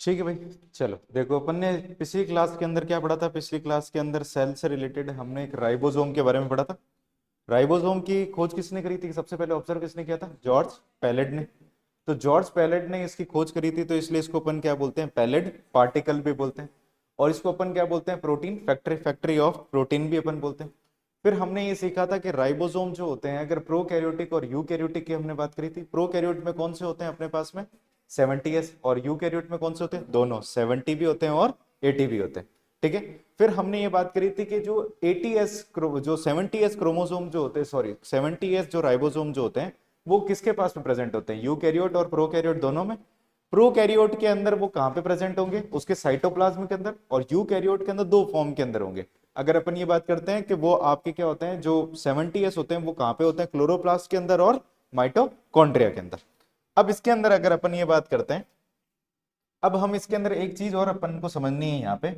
ठीक है भाई। चलो देखो, अपन ने पिछली क्लास के अंदर क्या पढ़ा था? पिछली क्लास के अंदर सेल से रिलेटेड हमने एक राइबोसोम के बारे में पढ़ा था। राइबोसोम की खोज किसने करी थी? सबसे पहले ऑब्जर्व किसने किया था? जॉर्ज पैलेट ने। तो जॉर्ज पैलेट ने इसकी खोज करी थी, तो इसलिए इसको अपन क्या बोलते हैं? पैलेट पार्टिकल भी बोलते हैं। और इसको अपन क्या बोलते हैं? Protein factory, factory of protein भी अपन बोलते हैं। फिर हमने ये सीखा था कि राइबोसोम जो होते हैं, अगर प्रोकैरियोटिक और यूकैरियोटिक की हमने बात करी थी। प्रोकैरियोट में कौन से होते हैं अपने पास में? 70s। और यूकैरियोट में कौन से होते हैं? दोनों, 70 भी होते हैं और 80 भी होते हैं। ठीक है। फिर हमने ये बात करी थी कि जो 80s जो 70s क्रोमोसोम जो होते हैं, सॉरी 70s जो राइबोसोम जो होते हैं, वो किसके पास में प्रेजेंट होते हैं? यूकैरियोट और प्रोकैरियोट दोनों में। प्रोकैरियोट के अंदर वो कहां पे प्रेजेंट होंगे? उसके साइटोप्लाज्म के अंदर। और यूकैरियोट के अंदर दो फॉर्म के अंदर होंगे। अगर अपन ये बात करते हैं कि वो आपके क्या होते हैं, जो 70s होते हैं, वो कहां पे होते हैं? क्लोरोप्लास्ट के अंदर और माइटोकॉन्ड्रिया के अंदर। अब इसके अंदर अगर अपन ये बात करते हैं, अब हम इसके अंदर एक चीज और अपन को समझनी है यहाँ पे।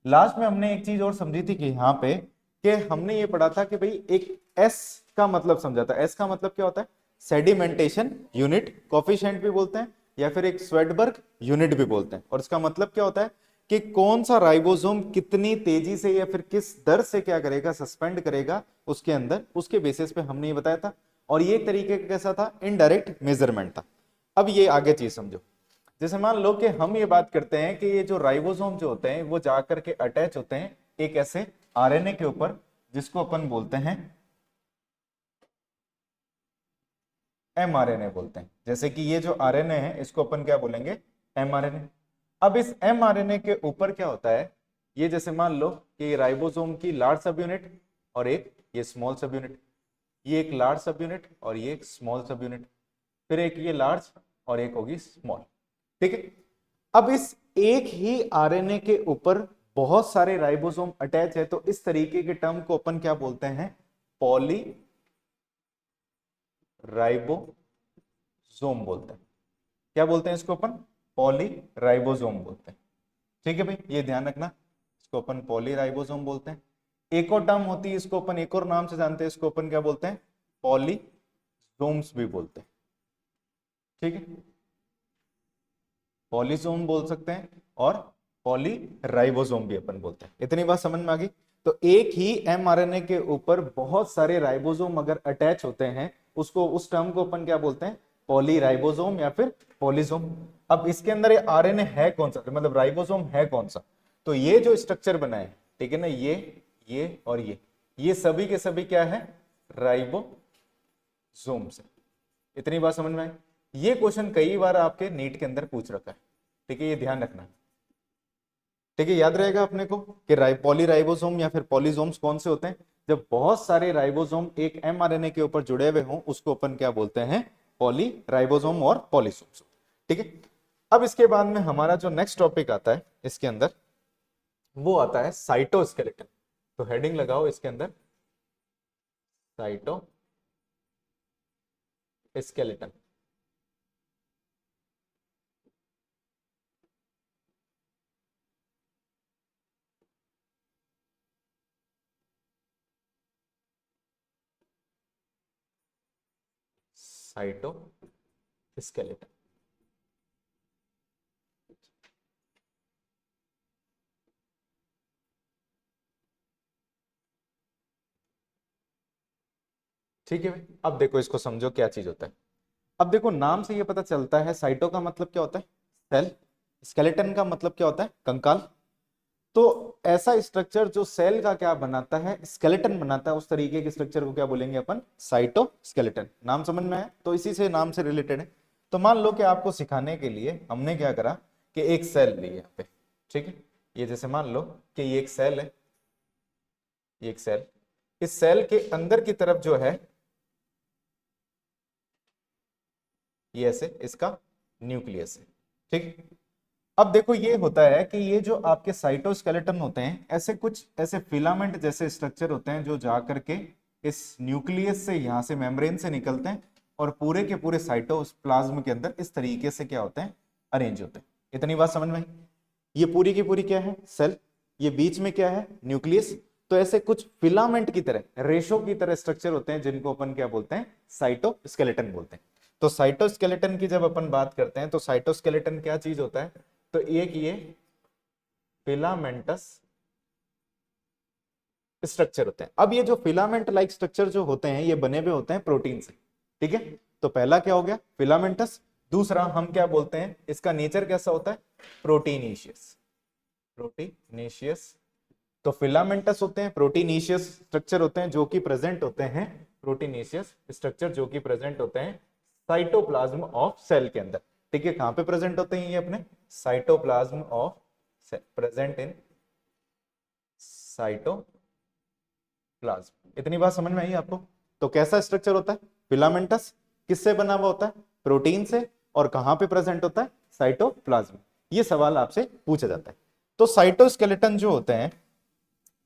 लास्ट में हमने एक चीज और समझी थी कि यहाँ पे, कि हमने ये पढ़ा था कि भाई एक एस का मतलब समझा था। एस का मतलब क्या होता है? सेडिमेंटेशन यूनिट कोफिशिएंट भी बोलते हैं, या फिर एक स्वेडबर्ग यूनिट भी बोलते हैं। और इसका मतलब क्या होता है कि कौन सा राइबोसोम कितनी तेजी से या फिर किस दर से क्या करेगा? सस्पेंड करेगा उसके अंदर, उसके बेसिस पे हमने ये बताया था। और ये तरीके का कैसा था? इनडायरेक्ट मेजरमेंट था। अब ये आगे चीज समझो। जैसे मान लो कि हम ये बात करते हैं कि ये जो राइबोसोम जो होते हैं, वो जाकर के अटैच होते हैं एक ऐसे आरएनए के ऊपर, जिसको अपन बोलते हैं एमआरएनए बोलते हैं। जैसे कि ये जो आरएनए है, इसको अपन क्या बोलेंगे? एमआरएनए। अब इस एमआरएनए के ऊपर क्या होता है? ये जैसे मान लो कि राइबोसोम की लार्ज सब यूनिट और एक ये स्मॉल सब यूनिट, ये एक लार्ज सब यूनिट और ये एक स्मॉल सब यूनिट, फिर एक ये लार्ज और एक होगी स्मॉल। ठीक है। अब इस एक ही आरएनए के ऊपर बहुत सारे राइबोसोम अटैच है, तो इस तरीके के टर्म को अपन क्या बोलते हैं? पॉली राइबोसोम बोलते हैं। क्या बोलते हैं इसको अपन? पॉली राइबोसोम बोलते हैं। ठीक है भाई, ये ध्यान रखना, इसको अपन पॉली राइबोसोम बोलते हैं। एक और टर्म होती है, इसको अपन एक और नाम से जानते हैं, इसको अपन क्या बोलते हैं? पॉलीसोम्स भी बोलते हैं। ठीक है, पॉलीसोम बोल सकते हैं और पॉलीराइबोसोम भी अपन बोलते हैं। इतनी बात समझ में आ गई? तो एक ही एमआरएनए के ऊपर बहुत सारे राइबोसोम अगर अटैच होते हैं, उसको, उस टर्म को अपन क्या बोलते हैं? पॉलीराइबोसोम या फिर पॉलीसोम। अब इसके अंदर ये आरएनए है कौन सा, मतलब राइबोसोम है कौन सा? तो ये जो स्ट्रक्चर बना है, ठीक है ना, ये और ये सभी के सभी क्या है? राइबोसोम्स है। इतनी बात समझ में आई? ये क्वेश्चन कई बार आपके नीट के अंदर पूछ रखा है। ठीक है, ये ध्यान रखना। ठीक है, याद रहेगा अपने को कि पॉलीराइबोसोम या फिर पॉलीसोम्स कौन से होते हैं? जब बहुत सारे राइबोसोम एक एमआरएनए के ऊपर जुड़े हुए हों, उसको अपन क्या बोलते हैं? पॉलीराइबोसोम और पॉलीसोम्स। ठीक है। अब इसके बाद में हमारा जो नेक्स्ट टॉपिक आता है इसके अंदर, वो आता है साइटोस्केलेटन। तो हेडिंग लगाओ इसके अंदर, साइटोस्केलेटन। साइटोस्केलेटन। ठीक है भाई, अब देखो इसको समझो क्या चीज होता है। अब देखो, नाम से ये पता चलता है, साइटो का मतलब क्या होता है? सेल। स्केलेटन का मतलब क्या होता है? कंकाल। तो ऐसा स्ट्रक्चर जो सेल का क्या बनाता है? स्केलेटन बनाता है, उस तरीके के स्ट्रक्चर को क्या बोलेंगे अपन? साइटोस्केलेटन। नाम समझ में आया? तो इसी से नाम से रिलेटेड है। तो मान लो कि आपको सिखाने के लिए हमने क्या करा कि एक सेल ली यहाँ पे। ठीक है, ये जैसे मान लो कि ये एक सेल है, ये एक सेल। इस सेल के अंदर की तरफ जो है, ये ऐसे इसका न्यूक्लियस है। ठीक। अब देखो, ये होता है कि ये जो आपके साइटोस्केलेटन होते हैं, ऐसे कुछ ऐसे फिलामेंट जैसे स्ट्रक्चर होते हैं, जो जा करके इस न्यूक्लियस से, यहां से मेम्ब्रेन से निकलते हैं और पूरे के पूरे साइटोप्लाज्म के अंदर इस तरीके से क्या होते हैं? अरेंज होते हैं। इतनी बात समझ में आई? ये पूरी की पूरी क्या है? सेल। ये बीच में क्या है? न्यूक्लियस। तो ऐसे कुछ फिलामेंट की तरह, रेशो की तरह स्ट्रक्चर होते हैं, जिनको अपन क्या बोलते हैं? साइटोस्केलेटन बोलते हैं। तो साइटोस्केलेटन की जब अपन बात करते हैं, तो साइटोस्केलेटन क्या चीज होता है? तो एक ये फिलामेंटस स्ट्रक्चर होते हैं। अब ये जो फिलामेंट लाइक स्ट्रक्चर जो होते हैं ये बने हुए होते हैं प्रोटीन से, ठीक है। तो पहला क्या हो गया, फिलामेंटस। दूसरा हम क्या बोलते हैं, इसका नेचर कैसा होता है, प्रोटीनेशियस। प्रोटीनेशियस। तो फिलामेंटस होते हैं प्रोटीनेशियस स्ट्रक्चर होते हैं जो कि प्रेजेंट होते हैं, प्रोटीनेशियस स्ट्रक्चर जो कि प्रेजेंट होते हैं साइटोप्लाज्म ऑफ सेल के अंदर, ठीक है। कहां पे प्रेजेंट होते हैं ये अपने cytoplasm of cell, present in cytoplasm. इतनी बात समझ में आई आपको। तो कैसा स्ट्रक्चर होता है फिलामेंटस, किससे बना हुआ होता है, प्रोटीन से, और कहां पे प्रेजेंट होता है, साइटोप्लाज्म। ये सवाल आपसे पूछा जाता है। तो साइटोस्केलेटन जो होते हैं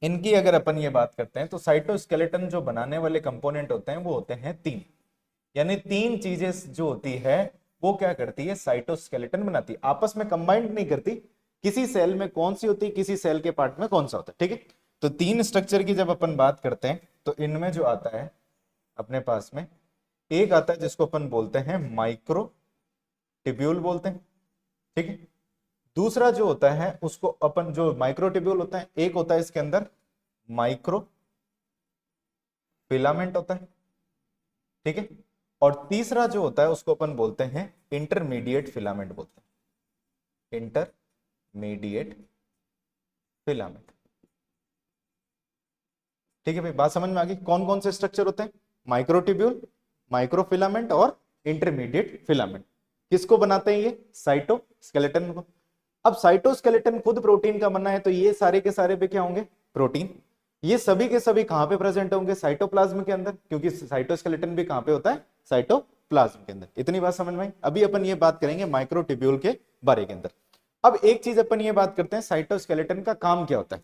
इनकी अगर अपन ये बात करते हैं तो साइटोस्केलेटन जो बनाने वाले कंपोनेंट होते हैं वो होते हैं तीन, यानी तीन चीजें जो होती है वो क्या करती है, साइटोस्केलेटन बनाती है, आपस में कंबाइंड नहीं करती, किसी सेल में कौन सी होती है, किसी सेल के पार्ट में कौन सा होता है, ठीक है। तो तीन स्ट्रक्चर की जब अपन बात करते हैं तो इनमें जो आता है अपने पास में, एक आता है जिसको अपन बोलते हैं माइक्रो टिब्यूल बोलते हैं, ठीक है। दूसरा जो होता है उसको अपन, जो माइक्रोट्यूब्यूल होता है, एक होता है इसके अंदर माइक्रो फिलामेंट होता है, ठीक है। और तीसरा जो होता है उसको अपन बोलते हैं इंटरमीडिएट फिलामेंट बोलते हैं, इंटरमीडिएट फिलामेंट, ठीक है भाई। बात समझ में आ गई, कौन कौन से स्ट्रक्चर होते हैं, माइक्रोट्यूब्यूल, माइक्रोफिलामेंट और इंटरमीडिएट फिलामेंट। किसको बनाते हैं ये, साइटोस्केलेटन को। अब साइटोस्केलेटन खुद प्रोटीन का बनना है तो ये सारे के सारे पे क्या होंगे, प्रोटीन। ये सभी के सभी कहां पे प्रेजेंट होंगे, साइटोप्लाज्म के अंदर, क्योंकि साइटोस्केलेटन भी कहां पे होता है, साइटोप्लाज्म के अंदर। इतनी बात समझ में आई। अभी अपन ये बात करेंगे माइक्रोट्यूब्यूल के बारे के अंदर। अब एक चीज अपन ये बात करते हैं, साइटोस्केलेटन का काम क्या होता है।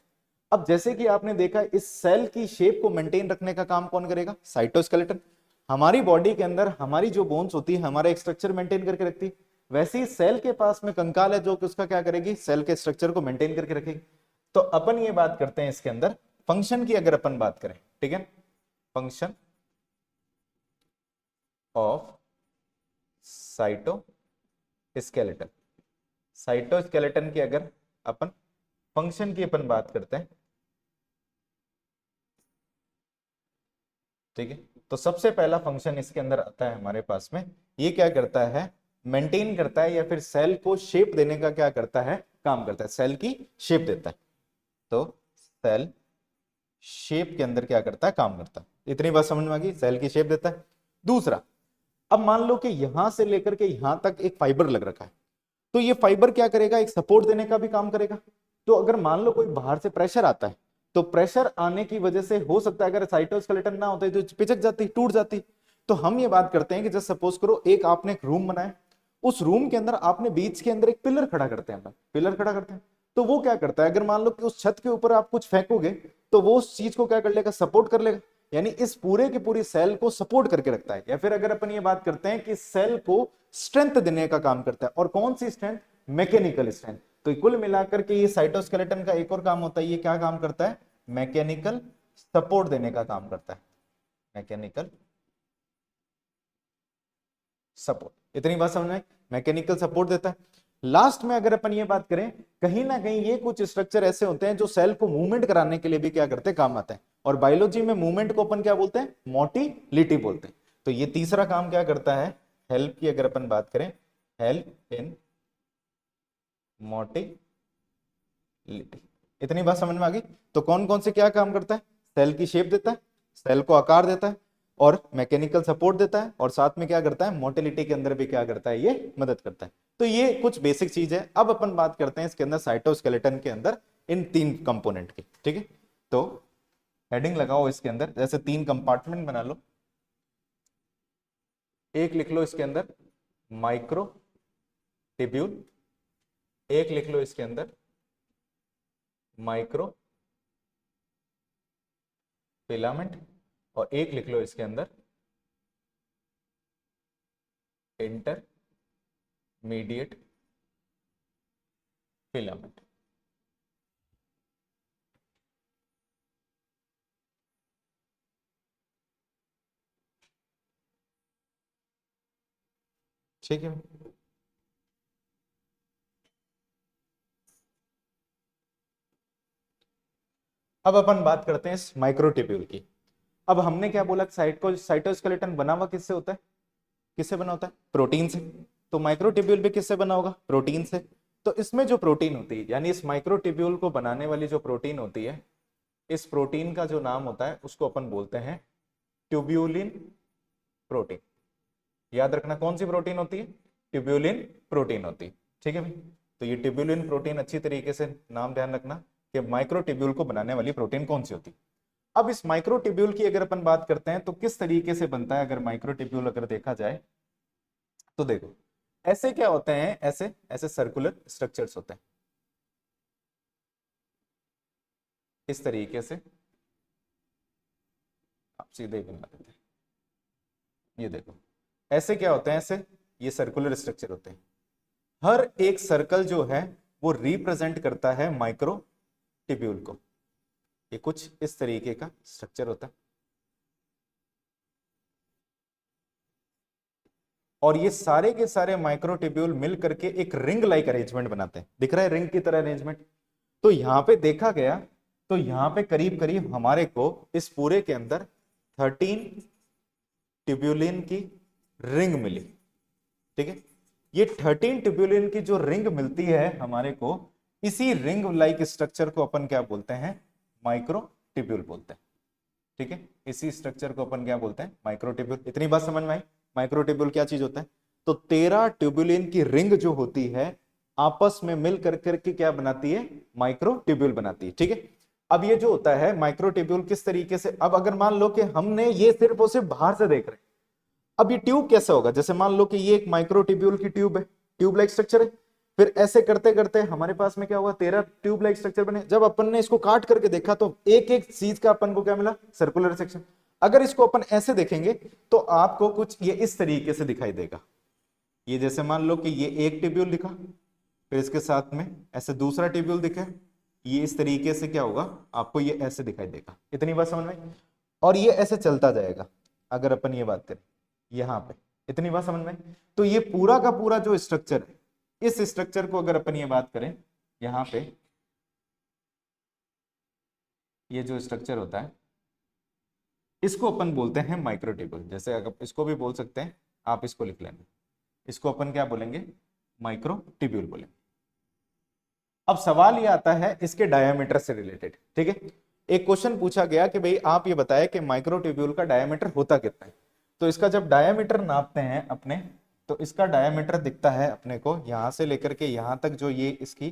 अब जैसे कि आपने देखा इस सेल की शेप को मेंटेन रखने का काम कौन करेगा, साइटोस्केलेटन। हमारी बॉडी के अंदर हमारी जो बोन्स होती है हमारा एक स्ट्रक्चर मेंटेन करके रखती है, वैसे ही सेल के पास में कंकाल है जो कि उसका क्या करेगी, सेल के स्ट्रक्चर को मेंटेन करके रखेगी। तो अपन ये बात करते हैं इसके अंदर फंक्शन की, अगर अपन बात करें, ठीक है, फंक्शन ऑफ साइटोस्केलेटन। साइटोस्केलेटन की अगर अपन फंक्शन की अपन बात करते हैं, ठीक है, तो सबसे पहला फंक्शन इसके अंदर आता है हमारे पास में, ये क्या करता है, मेंटेन करता है या फिर सेल को शेप देने का क्या करता है, काम करता है, सेल की शेप देता है। तो सेल शेप के अंदर क्या करता है, काम करता है। इतनी बात समझ में आ गई, सेल की शेप देता है। दूसरा, अब मान लो कि यहां से लेकर के यहां तक एक फाइबर लग रखा है, तो ये फाइबर क्या करेगा, एक सपोर्ट देने का भी काम करेगा। तो अगर मान लो कोई बाहर से प्रेशर आता है तो प्रेशर आने की वजह से हो सकता है अगर साइटोस्केलेटन ना होता तो पिचक जाती, टूट जाती। तो हम ये बात करते हैं कि जस्ट सपोज करो एक आपने एक रूम बनाया, उस रूम के अंदर आपने बीच के अंदर एक पिलर खड़ा करते हैं, पिलर खड़ा करते हैं। तो वो क्या करता है, अगर मान लो कि उस छत के ऊपर आप कुछ फेंकोगे तो वो उस चीज को क्या कर लेगा, सपोर्ट कर लेगा, यानी इस पूरे की पूरी सेल को सपोर्ट करके रखता है। या फिर अगर अपन ये बात करते हैं कि सेल को स्ट्रेंथ देने का काम करता है, और कौन सी स्ट्रेंथ, मैकेनिकल स्ट्रेंथ। तो कुल मिलाकर के ये साइटोस्केलेटन का एक और काम होता है, ये क्या काम करता है, मैकेनिकल सपोर्ट देने का काम करता है, मैकेनिकल सपोर्ट। इतनी बात समझ में, मैकेनिकल सपोर्ट देता है। लास्ट में अगर अपन ये बात करें, कहीं ना कहीं ये कुछ स्ट्रक्चर ऐसे होते हैं जो सेल को मूवमेंट कराने के लिए भी क्या करते हैं, काम आते हैं। और बायोलॉजी में मूवमेंट को अपन क्या बोलते हैं, मोटिलिटी बोलते हैं। तो ये तीसरा काम क्या करता है, हेल्प की अगर अपन बात करें, हेल्प इन मोटिलिटी। इतनी बात समझ में आ गई। तो कौन कौन से क्या काम करता है, सेल की शेप देता है, सेल को आकार देता है, और मैकेनिकल सपोर्ट देता है, और साथ में क्या करता है, मोटिलिटी के अंदर भी क्या करता है, ये मदद करता है। तो ये कुछ बेसिक चीज है। अब अपन बात करते हैं इसके अंदर साइटोस्केलेटन के अंदर इन तीन कंपोनेंट की, ठीक है। तो हेडिंग लगाओ इसके अंदर, जैसे तीन कंपार्टमेंट बना लो, एक लिख लो इसके अंदर माइक्रो टिब्यूल, एक लिख लो इसके अंदर माइक्रो फिलामेंट, और एक लिख लो इसके अंदर इंटरमीडिएट फिलामेंट। ठीक है। अब अपन बात करते हैं इस माइक्रोट्यूब्यूल की। अब हमने क्या बोला, साइटोस्केलेटन बना हुआ किससे होता है, किससे बना होता है, प्रोटीन से। तो माइक्रोट्यूब्यूल भी किससे बना होगा, प्रोटीन से। तो इसमें जो प्रोटीन होती है, यानी इस माइक्रोट्यूब्यूल को बनाने वाली जो प्रोटीन होती है, इस प्रोटीन का जो नाम होता है उसको अपन बोलते हैं ट्यूब्यूलिन प्रोटीन। याद रखना कौन सी प्रोटीन होती है, ट्यूब्यूलिन प्रोटीन होती है। ठीक है भाई, तो ये ट्यूब्यूलिन प्रोटीन, अच्छी तरीके से नाम ध्यान रखना कि माइक्रोट्यूब्यूल को बनाने वाली प्रोटीन कौन सी होती है। अब इस माइक्रोट्यूब्यूल की अगर अपन बात करते हैं तो किस तरीके से बनता है, अगर माइक्रोट्यूब्यूल अगर देखा जाए तो देखो ऐसे क्या होते हैं, ऐसे ऐसे सर्कुलर स्ट्रक्चर्स होते हैं इस तरीके से। आप सीधे ही बना देते हैं, ये देखो ऐसे क्या होते हैं, ऐसे ये सर्कुलर स्ट्रक्चर होते हैं। हर एक सर्कल जो है वो रिप्रेजेंट करता है माइक्रोट्यूब्यूल को। ये कुछ इस तरीके का स्ट्रक्चर होता है और ये सारे के सारे माइक्रोट्यूब्यूल मिल करके एक रिंग लाइक अरेंजमेंट बनाते हैं। दिख रहा है रिंग की तरह अरेंजमेंट। तो यहां पे देखा गया तो यहां पे करीब करीब हमारे को इस पूरे के अंदर 13 ट्यूब्यूलिन की रिंग मिली। ठीक है, ये 13 ट्यूब्यूलिन की जो रिंग मिलती है हमारे को, इसी रिंग लाइक स्ट्रक्चर को अपन क्या बोलते हैं, माइक्रोट्यूब्यूल बोलते हैं। ठीक है, इसी स्ट्रक्चर को अपन क्या बोलते हैं, माइक्रोट्यूब्यूल। इतनी बात समझ में आई, माइक्रोट्यूब्यूल क्या चीज होता है। तो 13 ट्यूब्यूलिन की रिंग जो होती है आपस में मिल कर करके क्या बनाती है, माइक्रोट्यूब्यूल बनाती है। ठीक है, अब ये जो होता है माइक्रोट्यूब्यूल किस तरीके से, अब अगर मान लो कि हमने ये सिर्फ और सिर्फ बाहर से देख रहे हैं, अब ये ट्यूब कैसे होगा, जैसे मान लो कि ये एक माइक्रोट्यूब्यूल की ट्यूब है, ट्यूब लाइक स्ट्रक्चर है। फिर ऐसे करते करते हमारे पास में क्या हुआ, 13 ट्यूब लाइक स्ट्रक्चर बने। जब अपन ने इसको काट करके देखा तो एक एक चीज का अपन को क्या मिला, सर्कुलर सेक्शन। अगर इसको अपन ऐसे देखेंगे तो आपको कुछ ये इस तरीके से दिखाई देगा। ये जैसे मान लो कि ये एक ट्यूब्यूल दिखा, फिर इसके साथ में ऐसे दूसरा ट्यूब्यूल दिखा, ये इस तरीके से क्या होगा, आपको ये ऐसे दिखाई देगा। इतनी बात समझ में, और ये ऐसे चलता जाएगा। अगर अपन ये बात करें यहां पे, इतनी बात समझ में। तो ये पूरा का पूरा जो स्ट्रक्चर है, इस स्ट्रक्चर को अगर अपन ये बात करें यहां पे, ये जो स्ट्रक्चर होता है इसको अपन बोलते हैं माइक्रोट्यूब्यूल। जैसे अगर इसको भी बोल सकते हैं, आप इसको लिख लेंगे, इसको अपन क्या बोलेंगे, माइक्रोट्यूब्यूल बोलेंगे। अब सवाल ये आता है इसके डायामीटर से रिलेटेड। ठीक है, एक क्वेश्चन पूछा गया कि भाई आप ये बताएं कि माइक्रोट्यूब्यूल का डायामीटर होता कितना है। तो इसका जब डायामीटर नापते हैं अपने, तो इसका डायामीटर दिखता है अपने को यहां से लेकर के यहां तक, जो ये इसकी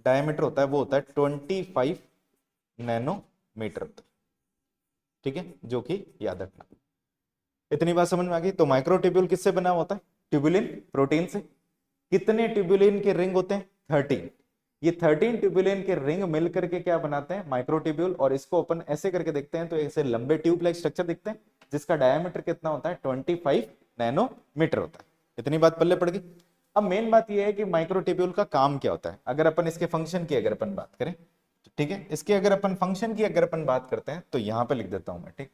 डायामीटर होता है वो होता है 25 नैनोमीटर। ठीक है, जो कि याद रखना। इतनी बात समझ में आ गई। तो माइक्रोट्यूब्यूल किससे बना होता है, ट्यूब्यूलिन प्रोटीन से। कितने ट्यूब्यूलिन के रिंग होते हैं, 13। ये 13 ट्यूब्यूलिन के रिंग मिल करके क्या बनाते हैं, माइक्रोट्यूब्यूल। और इसको अपन ऐसे करके देखते हैं तो ऐसे लंबे ट्यूब लाइक स्ट्रक्चर दिखते हैं, जिसका डायमीटर कितना होता है, 25 नैनोमीटर होता है। इतनी बात पल्ले पड़ गई। अब मेन बात यह है कि माइक्रोट्यूब्यूल का काम क्या होता है। अगर अपन इसके फंक्शन की अगर अपन बात करें तो ठीक है, इसके अगर अपन फंक्शन की अगर अपन बात करते हैं तो यहां पे लिख देता हूं मैं। ठीक,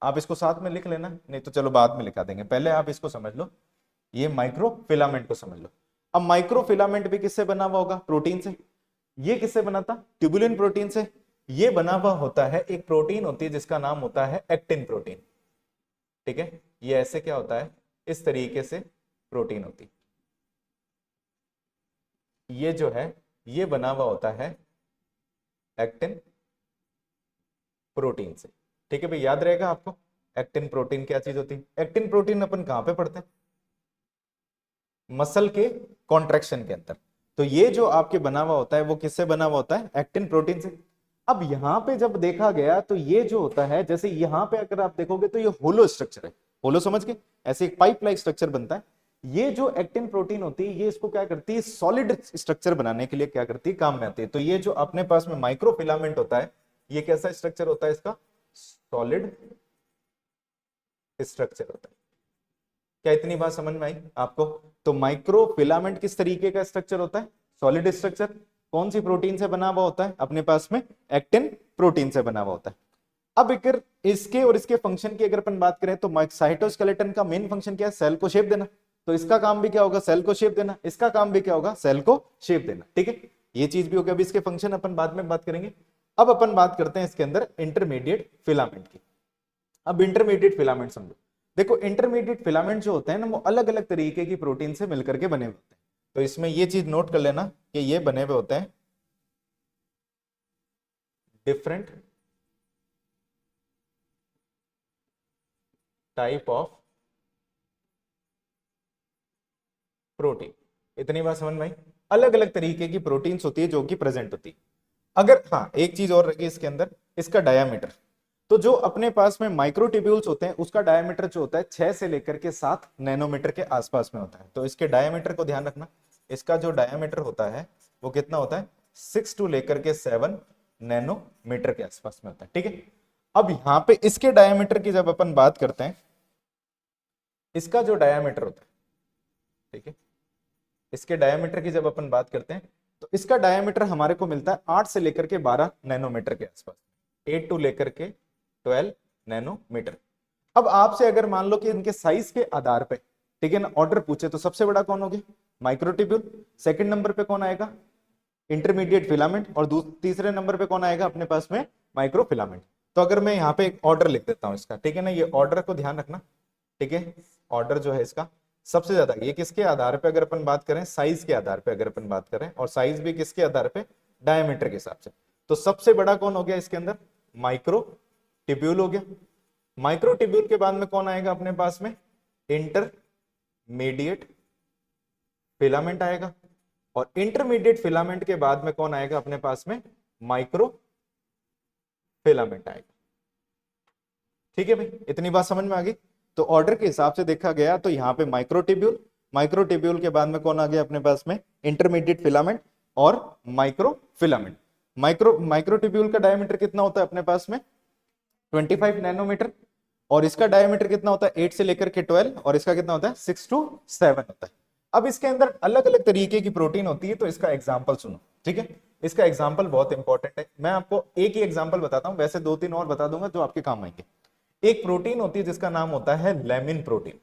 आप इसको साथ में लिख लेना, नहीं तो चलो बाद में लिखा देंगे, पहले आप इसको समझ लो, ये माइक्रोफिलामेंट को समझ लो। अब माइक्रोफिलामेंट भी किससे बना हुआ होगा, प्रोटीन से। ये किससे बना था, ट्यूबुलिन प्रोटीन से। ये बना हुआ होता है, एक प्रोटीन होती है जिसका नाम होता है एक्टिन प्रोटीन। ठीक है, ये ऐसे क्या होता है, इस तरीके से प्रोटीन होती है। ये जो है ये बना हुआ होता है एक्टिन प्रोटीन से। ठीक है भाई, याद रहेगा आपको एक्टिन प्रोटीन क्या चीज होती है। एक्टिन प्रोटीन अपन कहां पे पढ़ते हैं, मसल के कॉन्ट्रैक्शन के अंदर। तो ये जो आपके बना हुआ होता है वो किससे बना हुआ होता है, एक्टिन प्रोटीन से। अब यहां पे जब देखा गया तो ये जो होता है, जैसे यहां पे अगर आप देखोगे तो ये होलो स्ट्रक्चर है, होलो समझ के, ऐसे एक पाइप लाइक स्ट्रक्चर बनता है। ये जो एक्टिन प्रोटीन होती है ये इसको क्या करती है, सॉलिड स्ट्रक्चर बनाने के लिए क्या करती है, काम में आती है। तो ये जो अपने पास में माइक्रोफिलामेंट होता है, ये कैसा स्ट्रक्चर होता है इसका, सॉलिड स्ट्रक्चर होता है। क्या इतनी बात समझ में आई आपको। तो माइक्रोफिलामेंट किस तरीके का स्ट्रक्चर होता है, सॉलिड स्ट्रक्चर। कौन सी प्रोटीन से बना हुआ होता है, अपने पास में एक्टिन प्रोटीन से बना हुआ होता है। अब अगर इसके और इसके फंक्शन की अगर अपन बात करें तो साइटोस्केलेटन का मेन फंक्शन क्या है, सेल को शेप देना। तो इसका काम भी क्या होगा, सेल को शेप देना। इसका काम भी क्या होगा, सेल को शेप देना। ठीक है, ये चीज भी होगी। अभी इसके फंक्शन अपन बाद में बात करेंगे। अब अपन बात करते हैं इसके अंदर इंटरमीडिएट फिलामेंट की। अब इंटरमीडिएट फिलामेंट समझो, देखो इंटरमीडिएट फिलामेंट जो होते हैं ना वो अलग अलग तरीके की प्रोटीन से मिलकर के बने हुए होते हैं। तो इसमें ये चीज नोट कर लेना कि ये बने हुए होते हैं डिफरेंट टाइप ऑफ प्रोटीन। इतनी बात समझ में आई? अलग अलग तरीके की प्रोटीन्स होती है जो कि प्रेजेंट होती है। अगर हाँ एक चीज और रखी इसके अंदर, इसका डायामीटर। तो जो अपने पास में माइक्रोट्यूब्यूल्स होते हैं उसका डायामीटर जो होता है 6 से लेकर के 7 नैनोमीटर के आसपास में होता है। तो इसके डायामीटर को ध्यान रखना, इसका जो डायामीटर होता है वो कितना होता है, 6 टू लेकर के 7 नैनोमीटर के आसपास में होता है। ठीक है, अब यहां पे इसके डायामीटर की जब अपन बात करते हैं, इसका जो डायामीटर होता है, ठीक है, इसके डायमीटर की जब अपन बात करते हैं तो इसका डायमीटर हमारे को मिलता है 8 से लेकर के 12 नैनोमीटर के आसपास, 8 टू लेकर के 12 नैनोमीटर। अब आपसे अगर मान लो कि इनके साइज के आधार पे, ठीक है ना, ऑर्डर पूछे तो सबसे बड़ा कौन होगी, माइक्रोट्यूब्यूल। सेकंड नंबर पे कौन आएगा, इंटरमीडिएट फिलामेंट। और तीसरे नंबर पे कौन आएगा अपने पास में, माइक्रोफिलामेंट। तो अगर मैं यहाँ पे एक ऑर्डर लिख देता हूं इसका, ठीक है ना, ये ऑर्डर को ध्यान रखना। ठीक है, ऑर्डर जो है इसका सबसे ज्यादा ये किसके आधार पे अगर अपन बात करें, साइज के आधार पे अगर अपन बात करें, और साइज भी किसके आधार पे, डायमीटर के हिसाब से। तो सबसे बड़ा कौन हो गया इसके अंदर, माइक्रोट्यूब्यूल हो गया। माइक्रोट्यूब्यूल के बाद में कौन आएगा अपने पास में, इंटरमीडिएट फिलामेंट आएगा। और इंटरमीडिएट फिलामेंट के बाद में कौन आएगा अपने पास में, माइक्रो फिलामेंट आएगा। ठीक है भाई, इतनी बात समझ में आ गई। तो ऑर्डर के हिसाब से देखा गया तो यहाँ पे माइक्रोट्यूब्यूल, माइक्रोट्यूब्यूल के बाद में कौन आ गया अपने पास में, इंटरमीडिएट फिलामेंट और माइक्रोफिलामेंट। माइक्रोट्यूब्यूल का डायमीटर कितना होता है अपने पास में, 25 नैनोमीटर। और इसका डायमीटर कितना होता है, 8 से लेकर के 12, और इसका कितना होता है, 6 टू 7 होता है। अब इसके अंदर अलग अलग तरीके की प्रोटीन होती है, तो इसका एग्जाम्पल सुनो। ठीक है, इसका एग्जाम्पल बहुत इंपॉर्टेंट है। मैं आपको एक ही एग्जाम्पल बताता हूं, वैसे 2-3 और बता दूंगा जो आपके काम आएंगे। एक प्रोटीन होती है जिसका नाम होता है लेमिन प्रोटीन।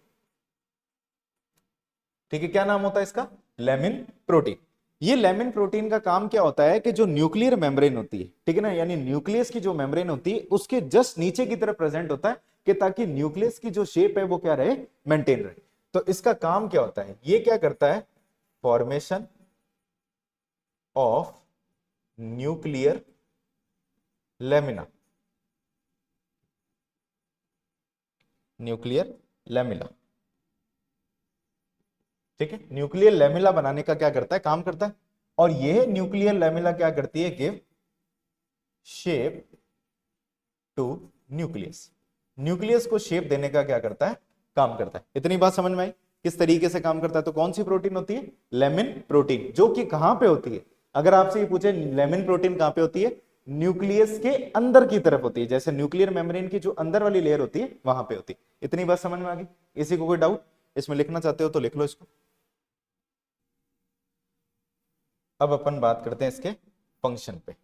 ठीक है, क्या नाम होता है इसका, लेमिन प्रोटीन। ये लेमिन प्रोटीन का काम क्या होता है कि जो न्यूक्लियर मेम्ब्रेन होती है, ठीक है ना, यानी न्यूक्लियस की जो मेम्ब्रेन होती है उसके जस्ट नीचे की तरफ प्रेजेंट होता है, कि ताकि न्यूक्लियस की जो शेप है वो क्या रहे, मेंटेन रहे। तो इसका काम क्या होता है, ये क्या करता है, formation of nuclear lamina, nuclear lamina. ठीक है, न्यूक्लियर लेमिला बनाने का क्या करता है, काम करता है। और यह न्यूक्लियर लेमिला क्या करती है, give shape to nucleus. Nucleus को शेप देने का क्या करता है, काम करता है। इतनी बात समझ में आई किस तरीके से काम करता है। तो कौन सी प्रोटीन होती है, लेमिन प्रोटीन, जो कि कहां पे होती है, अगर आपसे ये पूछे लेमिन प्रोटीन कहां पे होती है, न्यूक्लियस के अंदर की तरफ होती है, जैसे न्यूक्लियर मेम्ब्रेन की जो अंदर वाली लेयर होती है वहां पे होती है। इतनी बात समझ में आ गई। इसी को कोई डाउट इसमें लिखना चाहते हो तो लिख लो इसको। अब अपन बात करते हैं इसके फंक्शन पे।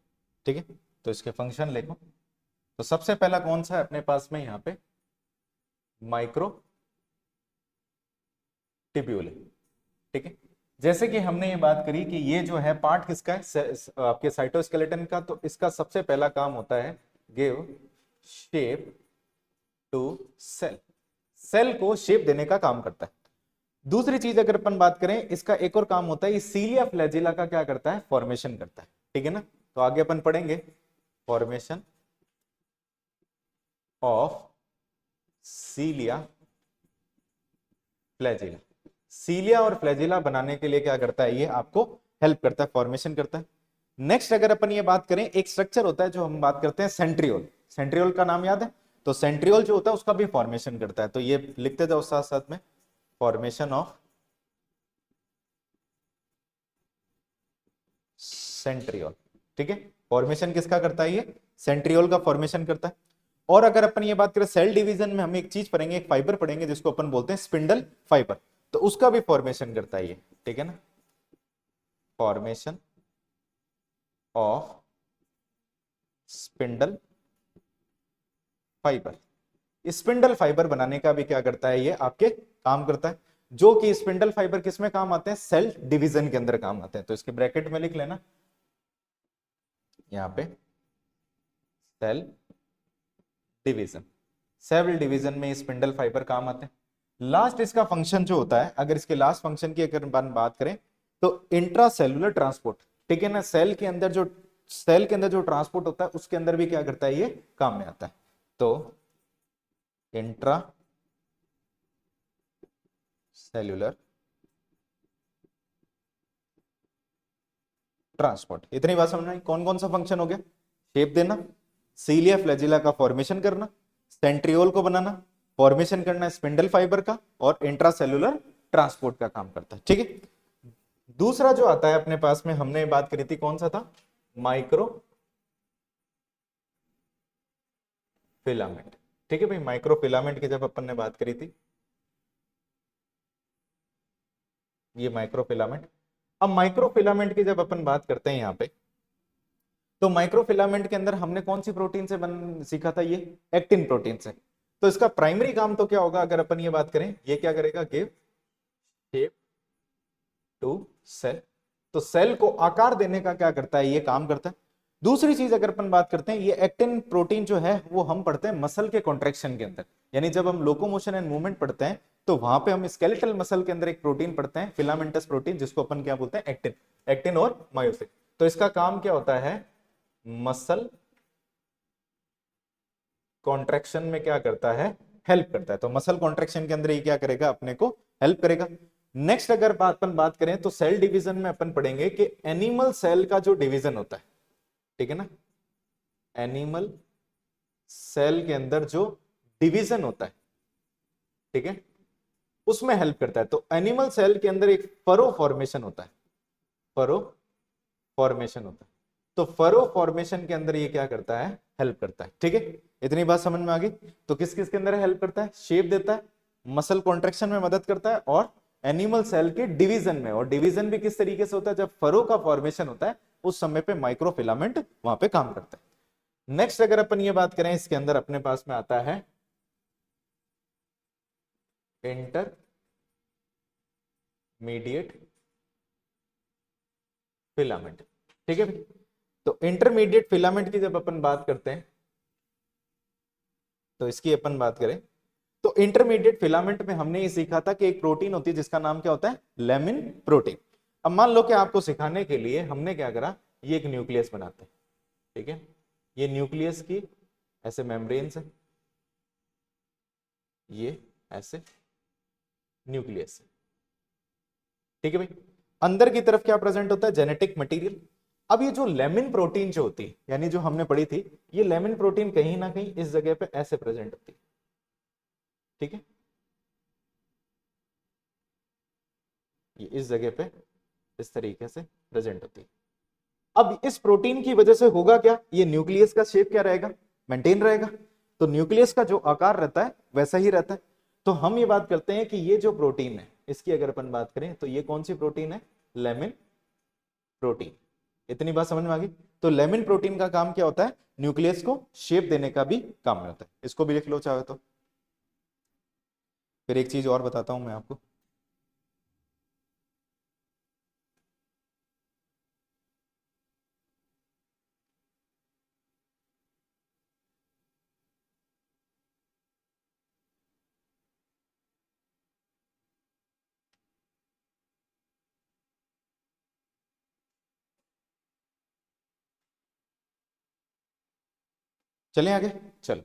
ठीक है, तो इसके फंक्शन लिखो। तो सबसे पहला कौन सा है अपने पास में, यहां पे माइक्रो टिब्यूल है। ठीक है, जैसे कि हमने ये बात करी कि ये जो है पार्ट किसका है, आपके साइटोस्केलेटन का। तो इसका सबसे पहला काम होता है give shape to cell, cell को शेप देने का काम करता है। दूसरी चीज अगर अपन बात करें, इसका एक और काम होता है, ये सीलिया फ्लैजिला का क्या करता है, फॉर्मेशन करता है। ठीक है ना, तो आगे अपन पढ़ेंगे फॉर्मेशन ऑफ सीलिया फ्लैजिला। सीलिया और फ्लैजिला बनाने के लिए क्या करता है, ये आपको हेल्प करता है, फॉर्मेशन करता है। नेक्स्ट अगर अपन ये बात करें, एक स्ट्रक्चर होता है जो हम बात करते हैं सेंट्रियोल। सेंट्रियोल का नाम याद है, तो सेंट्रियोल जो होता है उसका भी फॉर्मेशन करता है। तो ये लिखते जाओ साथ साथ में, फॉर्मेशन ऑफ सेंट्रियोल। ठीक है, फॉर्मेशन किसका करता है, ये सेंट्रियोल का फॉर्मेशन करता है। और अगर अपन ये बात करें सेल डिवीजन में, हम एक चीज पढ़ेंगे, एक फाइबर पढ़ेंगे जिसको अपन बोलते हैं स्पिंडल फाइबर, तो उसका भी फॉर्मेशन करता है ये। ठीक है ना, formation of spindle fibre. Spindle fibre बनाने का भी क्या करता है, ये आपके काम करता है। जो कि स्पिंडल फाइबर किस में काम आते हैं, सेल डिवीजन के अंदर काम आते हैं। तो इसके ब्रैकेट में लिख लेना यहां पे सेल डिवीजन। सेल डिवीजन में स्पिंडल फाइबर काम आते हैं। लास्ट इसका फंक्शन जो होता है, अगर इसके लास्ट फंक्शन की अगर बात करें तो इंट्रा सेलुलर ट्रांसपोर्ट, ठीक है ना। सेल के अंदर जो ट्रांसपोर्ट होता है उसके अंदर भी क्या करता है, ये काम में आता है। तो इंट्रा सेल्यूलर ट्रांसपोर्ट, इतनी बात समझ में आई। कौन कौन सा फंक्शन हो गया, शेप देना, सीलिया फ्लैजिला का फॉर्मेशन करना, सेंट्रियोल को बनाना, फॉर्मेशन करना स्पिंडल फाइबर का, और इंट्रासेल्युलर ट्रांसपोर्ट का काम करता है, ठीक है। दूसरा जो आता है अपने पास में, हमने बात करी थी, कौन सा था, माइक्रो फिलामेंट, ठीक है भाई। माइक्रो फिलामेंट की जब अपन ने बात करी थी, ये माइक्रो फिलामेंट। अब माइक्रो फिलामेंट की जब अपन बात करते हैं यहां पे, तो माइक्रो फिलामेंट के अंदर हमने कौन सी प्रोटीन से बन सीखा था, ये एक्टिन प्रोटीन से। तो इसका प्राइमरी काम तो क्या होगा, अगर अपन ये बात करें, ये क्या करेगा, गिव शेप टू सेल। तो सेल को आकार देने का क्या करता है, ये काम करता है। दूसरी चीज अगर अपन बात करते हैं, ये एक्टिन प्रोटीन जो है वो हम पढ़ते हैं मसल के कॉन्ट्रेक्शन के अंदर, यानी जब हम लोकोमोशन एंड मूवमेंट पढ़ते हैं तो वहां पे हम स्केलेटल मसल के अंदर एक प्रोटीन पढ़ते हैं, फिलामेंटस प्रोटीन, जिसको अपन क्या बोलते हैं, एक्टिन। एक्टिन और मायोसिन। तो इसका काम क्या होता है, मसल कॉन्ट्रैक्शन में क्या करता है, हेल्प करता है। तो मसल कॉन्ट्रैक्शन के अंदर ये क्या करेगा, अपने को हेल्प करेगा। नेक्स्ट अगर अपन बात करें तो सेल डिवीजन में अपन पढ़ेंगे कि एनिमल सेल का जो डिवीजन होता है, ठीक है ना, एनिमल सेल के अंदर जो डिवीजन होता है, ठीक है, उसमें हेल्प करता है। तो एनिमल सेल के अंदर एक फरो फॉर्मेशन होता है, फरो फॉर्मेशन होता है। तो फरो फॉर्मेशन के अंदर ये क्या करता है, हेल्प करता है, ठीक है। इतनी बात समझ में आ गई। तो किस किस के अंदर हेल्प करता है, शेप देता है, मसल कॉन्ट्रेक्शन में मदद करता है, और एनिमल सेल के डिवीजन में। और डिवीजन भी किस तरीके से होता है, जब फरो का फॉर्मेशन होता है उस समय पे माइक्रोफिलामेंट वहां पे काम करता है। नेक्स्ट अगर अपन ये बात करें, इसके अंदर अपने पास में आता है इंटरमीडिएट फिलामेंट, ठीक है भाई। तो इंटरमीडिएट फिलामेंट की जब अपन बात करते हैं, तो इसकी अपन बात करें तो इंटरमीडिएट फिलामेंट में हमने ये सीखा था कि एक प्रोटीन होती है जिसका नाम क्या होता है, लेमिन प्रोटीन। अब मान लो कि आपको सिखाने के लिए हमने क्या करा, ये एक न्यूक्लियस बनाते हैं, ठीक है। ये न्यूक्लियस की ऐसे मेम्ब्रेन्स है, ये ऐसे न्यूक्लियस है, ठीक है भाई। अंदर की तरफ क्या प्रेजेंट होता है, जेनेटिक मटेरियल। अब ये जो लेमिन प्रोटीन जो होती है, यानी जो हमने पढ़ी थी, ये लेमिन प्रोटीन कहीं ना कहीं इस जगह पे ऐसे प्रेजेंट होती है, ठीक है। ये इस जगह पे इस तरीके से प्रेजेंट होती है। अब इस प्रोटीन की वजह से होगा क्या, ये न्यूक्लियस का शेप क्या रहेगा, मेंटेन रहेगा। तो न्यूक्लियस का जो आकार रहता है वैसा ही रहता है। तो हम ये बात करते हैं कि ये जो प्रोटीन है, इसकी अगर अपन बात करें तो ये कौन सी प्रोटीन है, लेमिन प्रोटीन। इतनी बात समझ में आ गई। तो लेमिन प्रोटीन का काम क्या होता है, न्यूक्लियस को शेप देने का भी काम में होता है। इसको भी लिख लो चाहे तो। फिर एक चीज और बताता हूं मैं आपको। चलें आगे, चलो।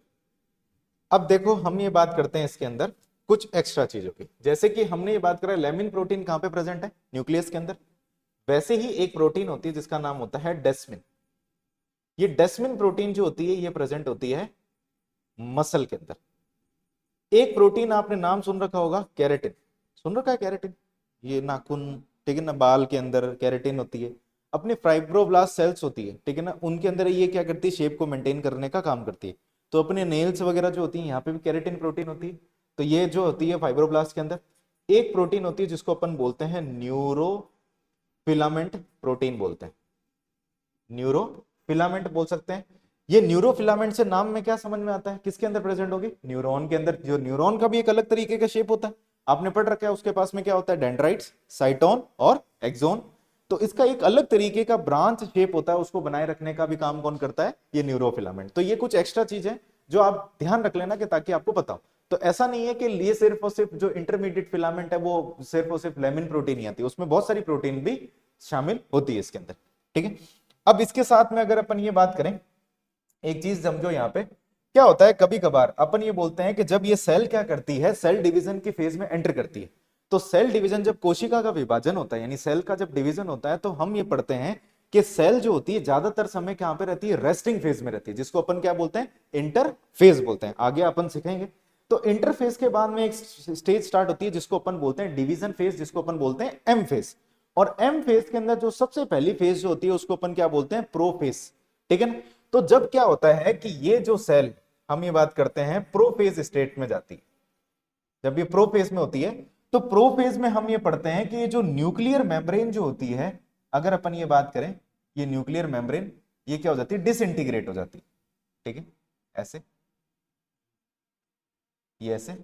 अब देखो हम ये बात करते हैं इसके अंदर कुछ एक्स्ट्रा चीजों की। जैसे कि हमने ये बात करा, लेमिन प्रोटीन कहां पे प्रेजेंट है, न्यूक्लियस के अंदर। वैसे ही एक प्रोटीन होती है जिसका नाम होता है डेस्मिन। ये डेस्मिन प्रोटीन जो होती है ये प्रेजेंट होती है मसल के अंदर। एक प्रोटीन आपने नाम सुन रखा होगा, कैरेटिन। सुन रखा है कैरेटिन, ये नाखून, ठीक है ना, बाल के अंदर कैरेटिन होती है। अपने फाइब्रोब्लास्ट सेल्स होती है, ठीक है ना, उनके अंदर ये क्या करती है, शेप को मेंटेन करने का काम करती है। तो अपने नेल्स वगैरह जो होती है, यहाँ पे भी कैरेटिन प्रोटीन होती है। तो ये जो होती है फाइब्रोब्लास्ट के अंदर। एक प्रोटीन होती है जिसको अपन बोलते हैं न्यूरो फिलामेंट प्रोटीन बोलते हैं, न्यूरो फिलामेंट बोल सकते हैं। ये न्यूरो फिलामेंट से नाम में क्या समझ में आता है, किसके अंदर प्रेजेंट होगी, न्यूरॉन के अंदर। जो न्यूरॉन का भी एक अलग तरीके का शेप होता है, आपने पढ़ रखा है। उसके पास में क्या होता है, डेंड्राइट्स, साइटोन और एक्सोन। तो इसका एक अलग तरीके का ब्रांच शेप होता है, उसको बनाए रखने का भी काम कौन करता है, ये न्यूरोफिलामेंट। तो ये कुछ एक्स्ट्रा चीज है जो आप ध्यान रख लेना कि ताकि आपको पता हो। तो ऐसा नहीं है कि ये सिर्फ और सिर्फ जो इंटरमीडिएट फिलामेंट है वो सिर्फ और सिर्फ लेमिन प्रोटीन ही आती है, उसमें बहुत सारी प्रोटीन भी शामिल होती है इसके अंदर। ठीक है, अब इसके साथ में अगर अपन ये बात करें, एक चीज समझो यहाँ पे क्या होता है, कभी कभार अपन ये बोलते हैं कि जब ये सेल क्या करती है, सेल डिवीजन की फेज में एंटर करती है। तो सेल डिवीजन, जब कोशिका का विभाजन होता है यानी सेल का जब डिवीजन होता है, तो हम ये पढ़ते हैं कि सेल जो होती है ज्यादातर समय कहां पे रहती है, रेस्टिंग फेज में रहती है, जिसको अपन क्या बोलते हैं, इंटरफेज बोलते हैं। आगे अपन सीखेंगे। तो इंटरफेज के बाद में एक स्टेज स्टार्ट होती है जिसको अपन बोलते हैं डिवीजन फेज, जिसको अपन बोलते हैं एम फेज। और एम फेज के अंदर जो सबसे पहली फेज जो होती है उसको अपन क्या बोलते हैं, प्रोफेज। ठीक है ना। तो जब क्या होता है कि ये जो सेल, हम ये बात करते हैं प्रोफेज स्टेट में जाती है, जब ये प्रोफेज में होती है, तो प्रोफेज में हम ये पढ़ते हैं कि ये जो न्यूक्लियर मेम्ब्रेन जो होती है, अगर अपन ये बात करें, ये न्यूक्लियर मेम्ब्रेन ये क्या हो जाती है, डिसइंटीग्रेट हो जाती है। ठीक है, ऐसे, ये ऐसे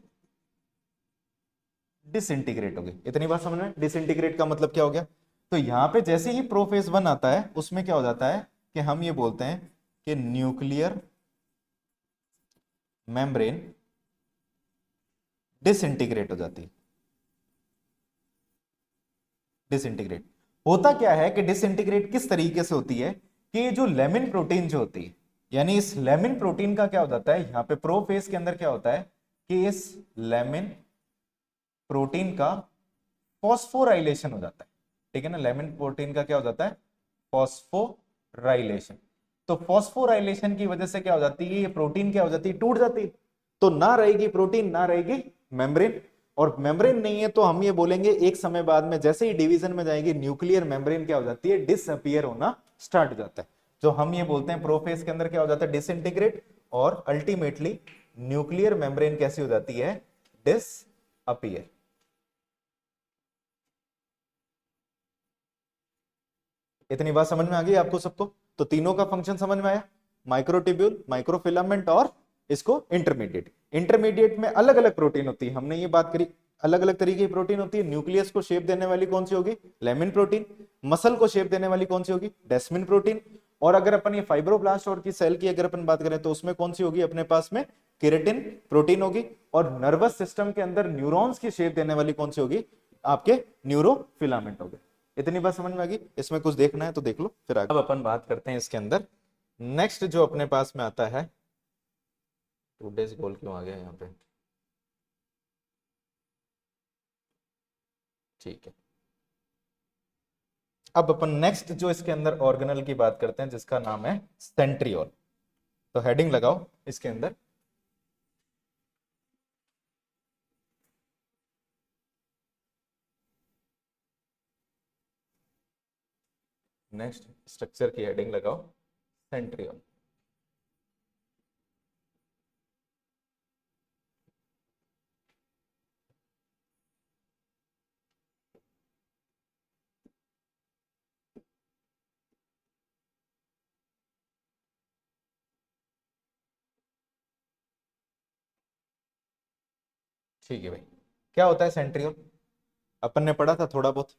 डिसइंटीग्रेट हो गई। इतनी बात समझ में, डिसइंटीग्रेट का मतलब क्या हो गया। तो यहां पे जैसे ही प्रोफेज 1 आता है उसमें क्या हो जाता है कि हम ये बोलते हैं कि न्यूक्लियर मेम्ब्रेन डिसइंटीग्रेट हो जाती है। डिसइंटीग्रेट होता क्या है कि डिसइंटीग्रेट किस तरीके से होती है कि ये जो लेमिन प्रोटीन जो होती है, यानी इस लेमिन प्रोटीन का क्या हो जाता है, यहां पे प्रोफेज के अंदर क्या होता है कि इस लेमिन प्रोटीन का फॉस्फोराइलेशन हो जाता है। ठीक है ना, लेमिन प्रोटीन का क्या हो जाता है, फॉस्फोराइलेशन। तो फॉस्फोराइलेशन की वजह से क्या हो जाती है, ये प्रोटीन क्या हो जाती है, टूट जाती है। तो ना रहेगी प्रोटीन, ना रहेगी मेम्ब्रेन। और मेम्ब्रेन नहीं है तो हम ये बोलेंगे एक समय बाद में जैसे ही डिवीजन में जाएगी, न्यूक्लियर मेम्ब्रेन क्या हो जाती है, डिसअपियर होना स्टार्ट हो जाता है। जो हम ये बोलते हैं प्रोफेज के अंदर क्या हो जाता है, डिसइंटीग्रेट। और अल्टीमेटली न्यूक्लियर मेम्ब्रेन कैसी हो जाती है, डिसअपियर। इतनी बात समझ में आ गई आपको सबको। तो तीनों का फंक्शन समझ में आया, माइक्रोट्यूब्यूल, माइक्रोफिलामेंट और इसको इंटरमीडिएट। इंटरमीडिएट में अलग अलग प्रोटीन होती है, हमने ये बात करी, अलग अलग तरीके की प्रोटीन होती है। न्यूक्लियस को शेप देने वाली कौन सी होगी, लेमिन प्रोटीन। मसल को शेप देने वाली कौन सी होगी, डेस्मिन प्रोटीन। और अगर अपन ये फाइब्रोब्लास्ट और की सेल की अगर अपन बात करें तो उसमें कौन सी होगी अपने पास में, केराटिन प्रोटीन होगी। और नर्वस सिस्टम के अंदर न्यूरॉन्स की शेप देने वाली कौन सी होगी, आपके न्यूरोफिलामेंट होगी। इतनी बात समझ में आ गई। इसमें कुछ देखना है तो देख लो, फिर आगे अब अपन बात करते हैं इसके अंदर। नेक्स्ट जो अपने पास में आता है, 2 days गोल क्यों आ गया यहाँ पे, ठीक है। अब अपन नेक्स्ट जो इसके अंदर ऑर्गेनल की बात करते हैं जिसका नाम है सेंट्रियोल। तो हेडिंग लगाओ इसके अंदर, नेक्स्ट स्ट्रक्चर की हेडिंग लगाओ सेंट्रियोल। ठीक है भाई, क्या होता है सेंट्रियोल, अपन ने पढ़ा था थोड़ा बहुत।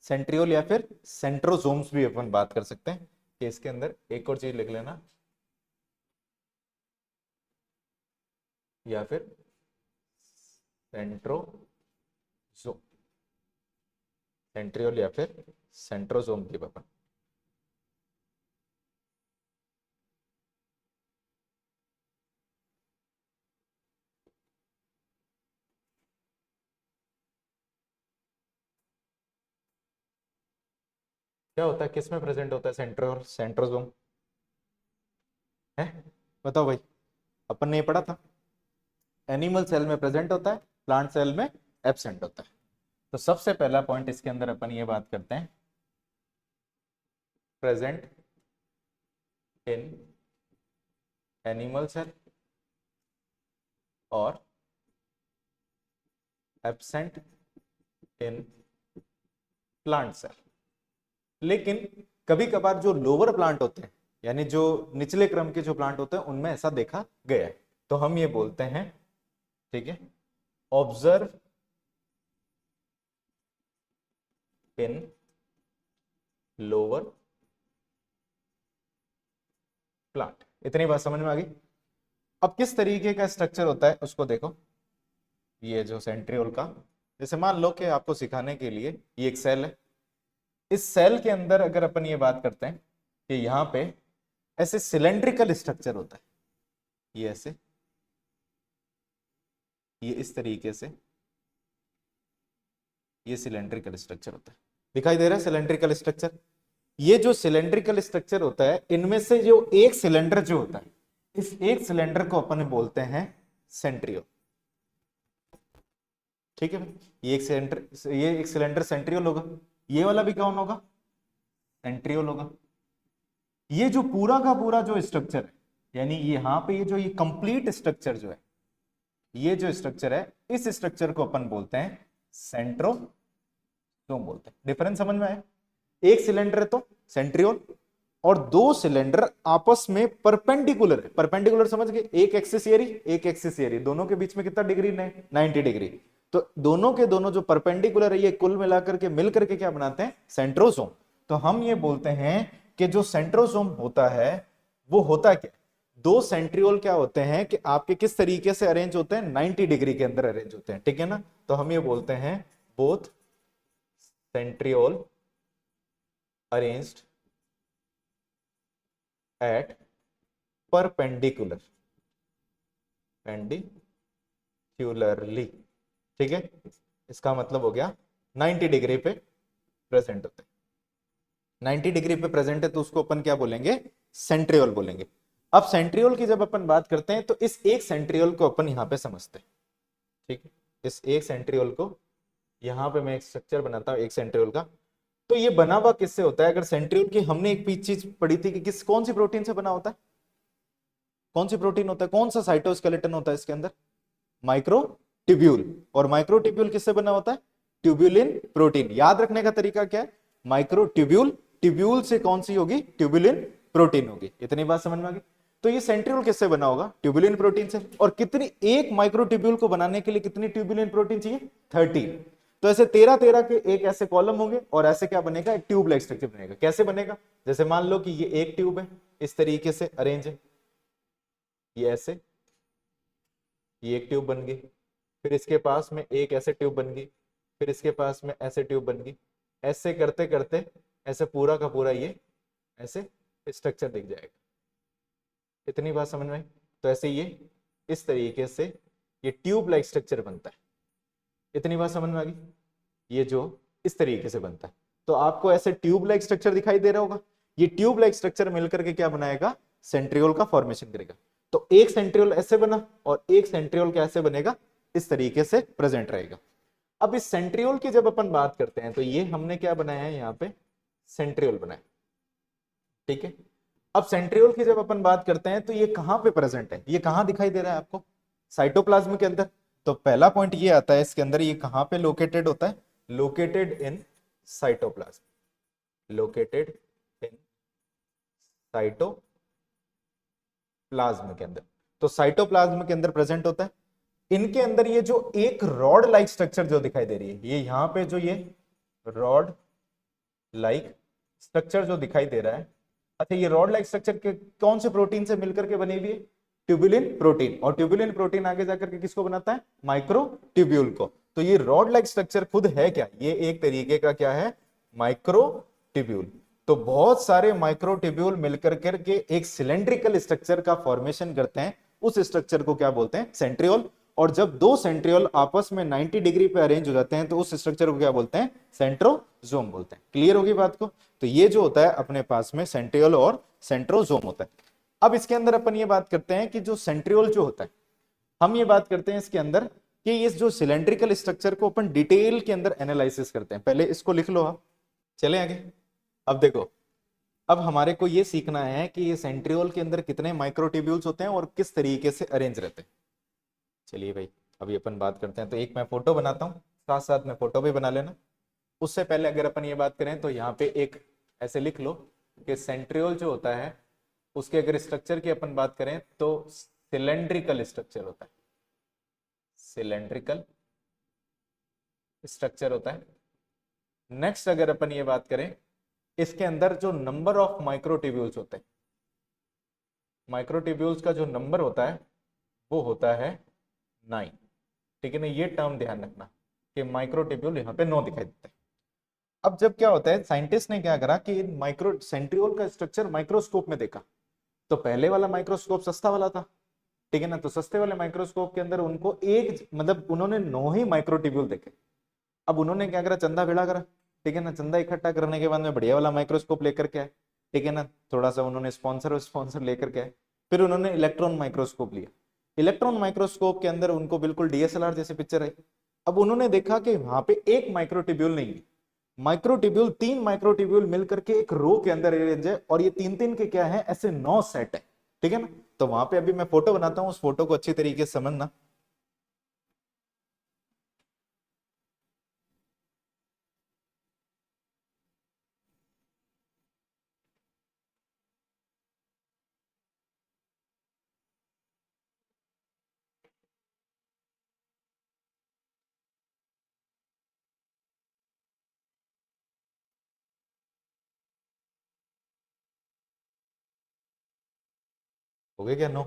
सेंट्रियोल या फिर सेंट्रोजोम्स भी अपन बात कर सकते हैं कि इसके अंदर एक और चीज लिख लेना, या फिर सेंट्रोजोम, सेंट्रियोल या फिर सेंट्रोजोम की अपन। क्या होता है, किस में प्रेजेंट होता है सेंट्रियोल सेंट्रोजोम है, बताओ भाई। अपन ने ये पढ़ा था, एनिमल सेल में प्रेजेंट होता है, प्लांट सेल में एब्सेंट होता है। तो सबसे पहला पॉइंट इसके अंदर अपन ये बात करते हैं, प्रेजेंट इन एनिमल सेल और एब्सेंट इन प्लांट सेल। लेकिन कभी कभार जो लोअर प्लांट होते हैं, यानी जो निचले क्रम के जो प्लांट होते हैं, उनमें ऐसा देखा गया है। तो हम ये बोलते हैं, ठीक है, ऑब्जर्व इन लोअर प्लांट। इतनी बात समझ में आ गई। अब किस तरीके का स्ट्रक्चर होता है उसको देखो। ये जो सेंट्रियोल का, जैसे मान लो कि आपको सिखाने के लिए ये एक सेल है। इस सेल के अंदर अगर अपन ये बात करते हैं कि यहाँ पे ऐसे सिलेंड्रिकल स्ट्रक्चर होता है, ये ऐसे, ये इस तरीके से, ये सिलेंड्रिकल स्ट्रक्चर होता है। दिखाई दे रहा है सिलेंड्रिकल स्ट्रक्चर? ये जो सिलेंड्रिकल स्ट्रक्चर होता है, इनमें से जो एक सिलेंडर जो होता है, इस एक सिलेंडर को अपन बोलते हैं सेंट्रियोल। ठीक है भाई, ये एक सिलेंडर सेंट्रियोल होगा। ये वाला भी कौन होगा? सेंट्रियोल होगा। ये जो पूरा का पूरा जो स्ट्रक्चर है, यानी यहाँ पे ये जो ये कंप्लीट स्ट्रक्चर जो है, ये जो स्ट्रक्चर है, इस स्ट्रक्चर को अपन बोलते हैं सेंट्रोसोम बोलते हैं। डिफरेंस समझ में आया? एक सिलेंडर है तो सेंट्रियोल, और दो सिलेंडर आपस में परपेंडिकुलर है। परपेंडिकुलर समझ गए? एक एक्सिस एरी, एक एक्सिस एरी, दोनों के बीच में कितना डिग्री है? 90 डिग्री। तो दोनों के दोनों जो परपेंडिकुलर है, ये कुल मिलाकर के मिलकर के क्या बनाते हैं? सेंट्रोसोम। तो हम ये बोलते हैं कि जो सेंट्रोसोम होता है वो होता क्या? दो सेंट्रियोल क्या होते हैं कि आपके किस तरीके से अरेंज होते हैं? 90 डिग्री के अंदर अरेंज होते हैं। ठीक है ना? तो हम ये बोलते हैं both centriole arranged at perpendicular perpendicularly. ठीक है, इसका मतलब हो गया 90 डिग्री पे प्रेजेंट होते हैं। 90 डिग्री पे प्रेजेंट है तो उसको अपन क्या बोलेंगे? सेंट्रियोल बोलेंगे। अब सेंट्रियोल की जब अपन बात करते हैं तो इस एक सेंट्रियोल को अपन यहां पे समझते हैं। ठीक है, इस एक सेंट्रियोल को, यहां पे मैं एक स्ट्रक्चर बनाता हूं एक सेंट्रियोल का। तो ये बना हुआ किससे होता है? अगर सेंट्रियोल की हमने एक चीज पढ़ी थी कि कौन सी प्रोटीन से बना होता है? कौन सी प्रोटीन होता है? कौन सा साइटोस्केलेटन होता है इसके अंदर? माइक्रोट्यूब्यूल। और माइक्रोट्यूब्यूल किससे बना होता है? Tubulin protein. याद रखने का तरीका क्या है? माइक्रोट्यूब्यूल, ट्यूब्यूल से कौन सी होगी? ट्यूब्यूलिन प्रोटीन होगी। इतनी बात समझ में आ गई? तो ये सेंट्रियोल किससे बना होगा? ट्यूब्यूलिन प्रोटीन से। और कितनी, एक माइक्रोट्यूब्यूल को बनाने के लिए कितनी ट्यूब्यूलिन प्रोटीन चाहिए? 13। तो ऐसे 13 के एक ऐसे कॉलम होंगे और ऐसे क्या बनेगा? एक ट्यूब लाइक स्ट्रक्चर बनेगा। कैसे बनेगा? जैसे मान लो कि ये एक ट्यूब है, इस तरीके से अरेंज है, ये ऐसे, ये एक ट्यूब बन गई, फिर इसके पास में एक ऐसे ट्यूब बन गई, फिर इसके पास में ऐसे ट्यूब बन गई। ऐसे करते करते ऐसे पूरा का पूरा ये ऐसे स्ट्रक्चर दिख जाएगा। इतनी बात समझ में आई? तो ऐसे ये इस तरीके से ये ट्यूब लाइक स्ट्रक्चर बनता है। इतनी बात समझ में आ गई? ये जो इस तरीके से बनता है, तो आपको ऐसे ट्यूब लाइक स्ट्रक्चर दिखाई दे रहा होगा। ये ट्यूब लाइक स्ट्रक्चर मिलकर के क्या बनाएगा? सेंट्रियोल का फॉर्मेशन करेगा। तो एक सेंट्रियोल ऐसे बना और एक सेंट्रियोल कैसे बनेगा? इस तरीके से प्रेजेंट रहेगा। अब इस सेंट्रियोल की जब अपन बात करते हैं तो ये हमने क्या बनाया है? यहाँ पे सेंट्रियोल बनाया। ठीक है, अब सेंट्रियोल की जब अपन बात करते हैं तो ये कहां पे प्रेजेंट है? ये कहां दिखाई दे रहा है आपको? साइटोप्लाज्म के अंदर। तो पहला पॉइंट ये आता है इसके अंदर, ये कहां पे लोकेटेड होता है? Located in cytoplasm. Located in cytoplasm के अंदर। तो साइटोप्लाज्म के अंदर प्रेजेंट होता है। इनके अंदर ये जो एक रॉड लाइक स्ट्रक्चर जो दिखाई दे रही है, ये यहां पे जो ये रॉड लाइक स्ट्रक्चर जो दिखाई दे रहा है, अच्छा ये रॉड लाइक स्ट्रक्चर के कौन से प्रोटीन से मिलकर के बनी हुई है? Tubulin protein. और ट्यूबुलिन प्रोटीन आगे जाकर के किसको बनाता है? माइक्रोट्यूब्यूल को। तो ये रॉड लाइक स्ट्रक्चर खुद है क्या? ये एक तरीके का क्या है? माइक्रोट्यूब्यूल। तो बहुत सारे माइक्रोट्यूब्यूल मिलकर के एक सिलेंड्रिकल स्ट्रक्चर का फॉर्मेशन करते हैं। उस स्ट्रक्चर को क्या बोलते हैं? सेंट्रियोल। और जब दो सेंट्रियोल आपस में 90 डिग्री पे अरेंज हो जाते हैं तो उस स्ट्रक्चर को क्या बोलते हैं? सेंट्रोसोम बोलते हैं। क्लियर होगी बात को? तो ये जो होता है अपने पास में सेंट्रियोल और सेंट्रोसोम होता है। अब इसके अंदर अपन ये बात करते हैं कि जो सेंट्रियोल जो होता है, हम ये बात करते हैं इसके अंदर कि ये जो सिलेंड्रिकल स्ट्रक्चर को अपन डिटेल के अंदर एनालिसिस करते हैं। पहले इसको लिख लो आप, चले आगे। अब देखो, अब हमारे को ये सीखना है कि ये सेंट्रियोल के अंदर कितने माइक्रोट्यूब्यूल्स होते हैं और किस तरीके से अरेंज रहते हैं। चलिए भाई, अभी अपन बात करते हैं। तो एक मैं फोटो बनाता हूँ, साथ साथ में फोटो भी बना लेना। उससे पहले अगर अपन ये बात करें तो यहाँ पे एक ऐसे लिख लो कि सेंट्रियोल जो होता है उसके अगर स्ट्रक्चर की अपन बात करें तो सिलेंड्रिकल स्ट्रक्चर होता है। सिलेंड्रिकल स्ट्रक्चर होता है। नेक्स्ट अगर अपन ये बात करें इसके अंदर जो नंबर ऑफ माइक्रोट्यूब्यूल्स होते हैं, माइक्रोट्यूब्यूल्स का जो नंबर होता है वो होता है 9। ठीक है ना, ये टर्म ध्यान रखना कि माइक्रोट्यूब्यूल यहाँ पे 9 दिखाई देते हैं। अब जब क्या होता है, साइंटिस्ट ने क्या करा कि माइक्रो सेंट्रियोल का स्ट्रक्चर माइक्रोस्कोप में देखा, तो पहले वाला माइक्रोस्कोप सस्ता वाला था, ठीक है ना, तो सस्ते वाले माइक्रोस्कोप के अंदर उनको एक मतलब उन्होंने 9 ही माइक्रोट्यूब्यूल देखे। अब उन्होंने क्या करा, चंदा भिड़ा करा, ठीक है ना, चंदा इकट्ठा करने के बाद में बढ़िया वाला माइक्रोस्कोप लेकर के आए, ठीक है ना, थोड़ा सा उन्होंने स्पॉन्सर लेकर के आए। फिर उन्होंने इलेक्ट्रॉन माइक्रोस्कोप लिया, इलेक्ट्रॉन माइक्रोस्कोप के अंदर उनको बिल्कुल डीएसएलआर जैसे पिक्चर आई। अब उन्होंने देखा कि वहां पे एक माइक्रोट्यूब्यूल नहीं है, माइक्रोट्यूब्यूल 3 माइक्रोट्यूब्यूल मिलकर के एक रो के अंदर अरेंज है, और ये 3 3 के क्या है, ऐसे 9 सेट है, ठीक है ना। तो वहां पे अभी मैं फोटो बनाता हूँ, उस फोटो को अच्छी तरीके से समझना। हो गए क्या 9?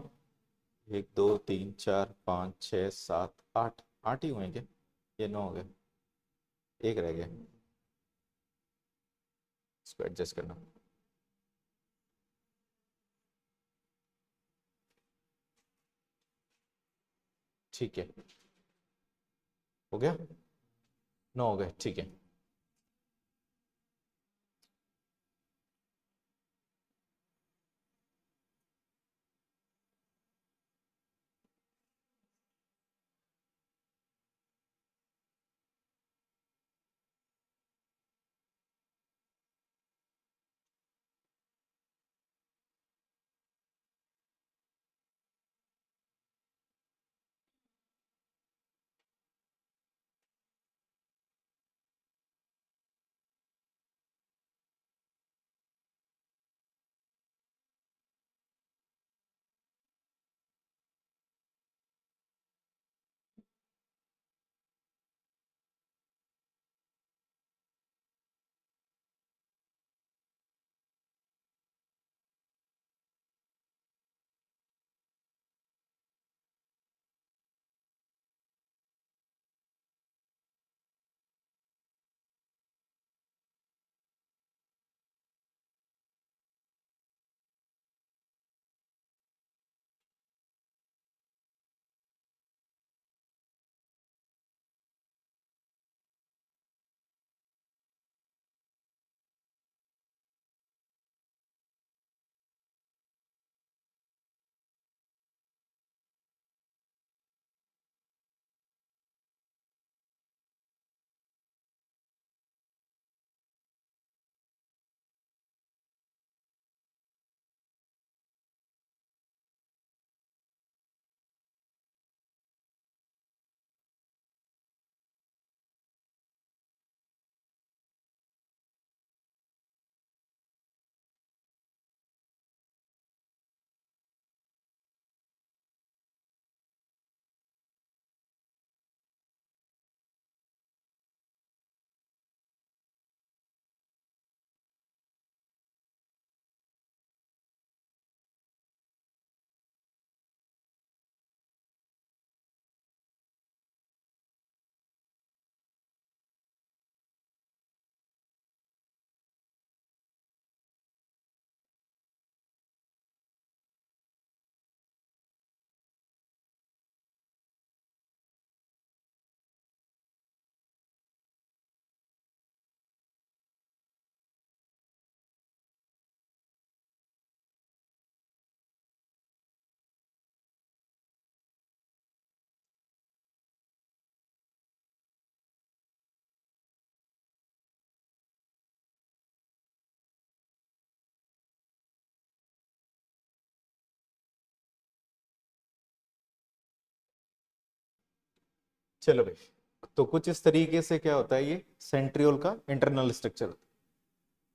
1 2 3 4 5 6 7 8, 8 ही हुए क्या? ये 9 हो गए, एक रह गया, इसको एडजस्ट करना। ठीक है, हो गया, 9 हो गए, ठीक है। चलो भाई, तो कुछ इस तरीके से क्या होता है, ये सेंट्रियोल का इंटरनल स्ट्रक्चर होता है।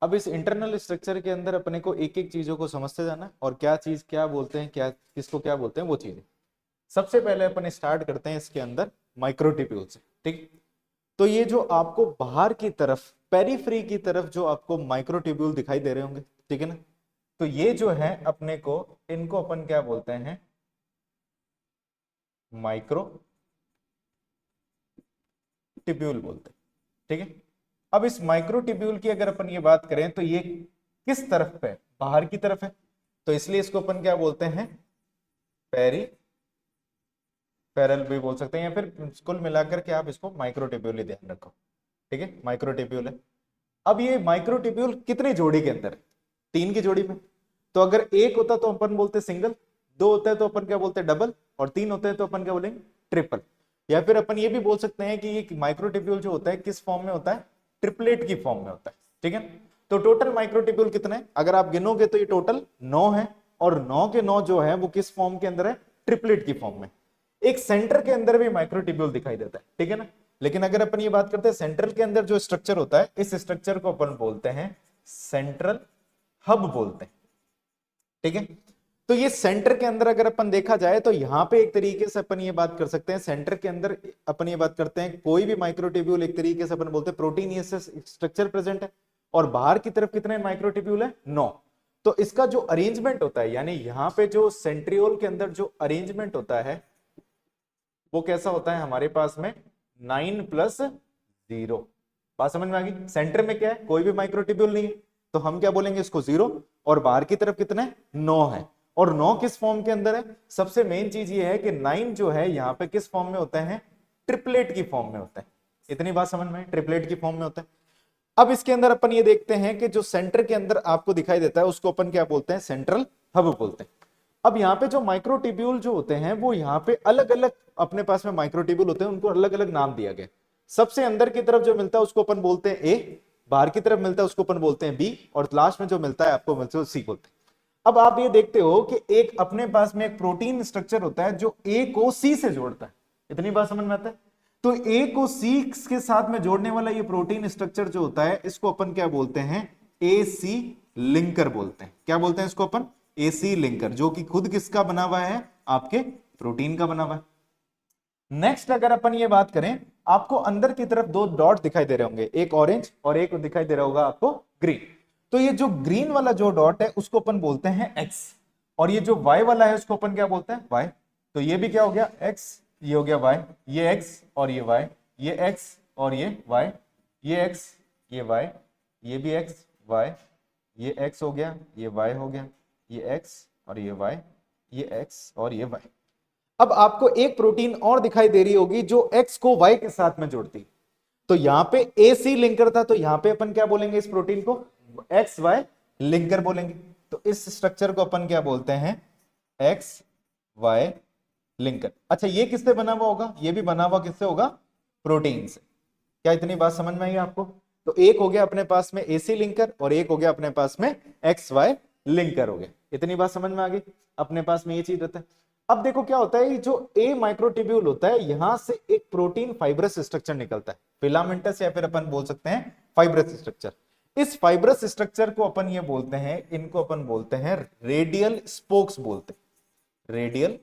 अब इस इंटरनल स्ट्रक्चर के अंदर अपने को एक एक चीजों को समझते जाना है, और क्या चीज क्या बोलते हैं, क्या किसको क्या बोलते हैं वो चीजें। सबसे पहले अपन स्टार्ट करते हैं इसके अंदर माइक्रोट्यूब्यूल से, ठीक। तो ये जो आपको बाहर की तरफ पेरीफ्री की तरफ जो आपको माइक्रोट्यूब्यूल दिखाई दे रहे होंगे, ठीक है ना, तो ये जो है अपने को, इनको अपन क्या बोलते हैं, माइक्रो टिब्यूल बोलते हैं, ठीक है। अब इस माइक्रोट्यूब्यूल की अगर अपन ये बात करें तो ये किस तरफ पे, बाहर की तरफ है, तो इसलिए इसको अपन क्या बोलते हैं, पेरी पैरल भी बोल सकते हैं, या फिर कुल मिलाकर के आप इसको माइक्रोट्यूब्यूल ही ध्यान रखो, ठीक है, माइक्रोट्यूब्यूल है। अब ये माइक्रोट्यूब्यूल कितने जोड़ी के अंदर है, 3 की जोड़ी में। तो अगर एक होता तो अपन बोलते सिंगल, 2 होता है तो अपन क्या बोलते डबल, और 3 होते हैं तो अपन क्या बोलेंगे ट्रिपल। या फिर अपन ये भी बोल सकते हैं कि ये माइक्रोट्यूब्यूल जो होता है किस फॉर्म में होता है, ट्रिपलेट की फॉर्म में होता है, ठीक है। तो टोटल माइक्रोट्यूब्यूल कितने हैं, अगर आप गिनोगे तो ये टोटल 9 है, और 9 के 9 जो है वो किस फॉर्म के अंदर है, ट्रिपलेट की फॉर्म में। एक सेंटर के अंदर भी माइक्रोट्यूब्यूल दिखाई देता है, ठीक है ना। लेकिन अगर अपन ये बात करते हैं सेंट्रल के अंदर जो स्ट्रक्चर होता है, इस स्ट्रक्चर को अपन बोलते हैं सेंट्रल हब बोलते हैं, ठीक है। तो ये सेंटर के अंदर अगर अपन देखा जाए तो यहां पे एक तरीके से अपन ये बात कर सकते हैं, सेंटर के अंदर अपन ये बात करते हैं कोई भी माइक्रोट्यूब्यूल एक तरीके से अपन बोलते हैं प्रोटीनियस स्ट्रक्चर प्रेजेंट है, और बाहर की तरफ कितने माइक्रोट्यूब्यूल है, 9। तो इसका जो अरेंजमेंट होता है, यानी यहां पे जो सेंट्रियोल के अंदर जो अरेंजमेंट होता है वो कैसा होता है हमारे पास में, 9+0। बात समझ में आ गई। सेंटर में क्या है, कोई भी माइक्रोट्यूब्यूल नहीं है, तो हम क्या बोलेंगे इसको 0, और बाहर की तरफ कितने, 9 है। और 9 किस फॉर्म के अंदर है, सबसे मेन चीज ये है कि 9 जो है यहाँ पे किस फॉर्म में होता है, ट्रिपलेट की फॉर्म में होता है। इतनी बात समझ में, ट्रिपलेट की फॉर्म में होता है। अब इसके अंदर अपन ये देखते हैं कि जो सेंटर के अंदर आपको दिखाई देता है उसको अपन क्या बोलते हैं, सेंट्रल हब बोलते हैं। अब यहाँ पे जो माइक्रोट्यूब्यूल जो होते हैं वो यहाँ पे अलग अलग अपने पास में माइक्रोट्यूब्यूल होते हैं, उनको अलग अलग नाम दिया गया। सबसे अंदर की तरफ जो मिलता है उसको अपन बोलते हैं ए, बाहर की तरफ मिलता है उसको अपन बोलते हैं बी, और लास्ट में जो मिलता है आपको मिलता है सी बोलते हैं। अब आप ये देखते हो कि एक अपने पास में एक प्रोटीन स्ट्रक्चर होता है जो ए को सी से जोड़ता है, इतनी बात समझ में आता है। तो ए को सी के साथ में जोड़ने वाला ये प्रोटीन स्ट्रक्चर जो होता है इसको अपन क्या बोलते हैं, ए सी लिंकर बोलते हैं। क्या बोलते हैं इसको अपन, एसी लिंकर, जो कि खुद किसका बना हुआ है, आपके प्रोटीन का बना हुआ है। नेक्स्ट अगर अपन ये बात करें, आपको अंदर की तरफ 2 डॉट दिखाई दे रहे होंगे, एक ऑरेंज और एक दिखाई दे रहा होगा आपको ग्रीन। तो ये जो ग्रीन वाला जो डॉट है उसको अपन बोलते हैं एक्स, और ये जो वाई वाला है उसको अपन क्या बोलते हैं, वाई। तो ये भी क्या हो गया, एक्स, ये हो गया वाई, ये एक्स और ये वाई, ये एक्स और ये वाई, ये एक्स, ये वाई, ये भी एक्स वाई, ये एक्स हो गया, ये वाई हो गया, ये एक्स और ये वाई, ये एक्स और ये वाई। अब आपको एक प्रोटीन और दिखाई दे रही होगी जो एक्स को वाई के साथ में जोड़ती। तो यहां पे ए सी लिंकर था, तो यहां पे अपन क्या बोलेंगे, इस प्रोटीन को एक्स वाई लिंकर बोलेंगे। तो इस स्ट्रक्चर को अपन क्या बोलते हैं, एक्स वाई लिंकर। अच्छा, ये किससे बना हुआ होगा, ये भी बना हुआ किससे होगा, प्रोटीन से। क्या इतनी बात समझ में आई आपको। तो एक हो गया अपने पास में एसी लिंकर, और एक हो गया अपने पास में एक्स वाई लिंकर हो गया। इतनी बात समझ में आ गई, अपने पास में ये चीज रहता है। अब देखो क्या होता है, जो ए माइक्रोट्यूब्यूल होता है यहां से एक प्रोटीन फाइब्रस स्ट्रक्चर निकलता है, फिलामेंटस, या फिर अपन बोल सकते हैं फाइब्रस स्ट्रक्चर। इस फाइब्रस स्ट्रक्चर को अपन ये बोलते हैं, इनको अपन बोलते हैं रेडियल स्पोक्स बोलते हैं, रेडियल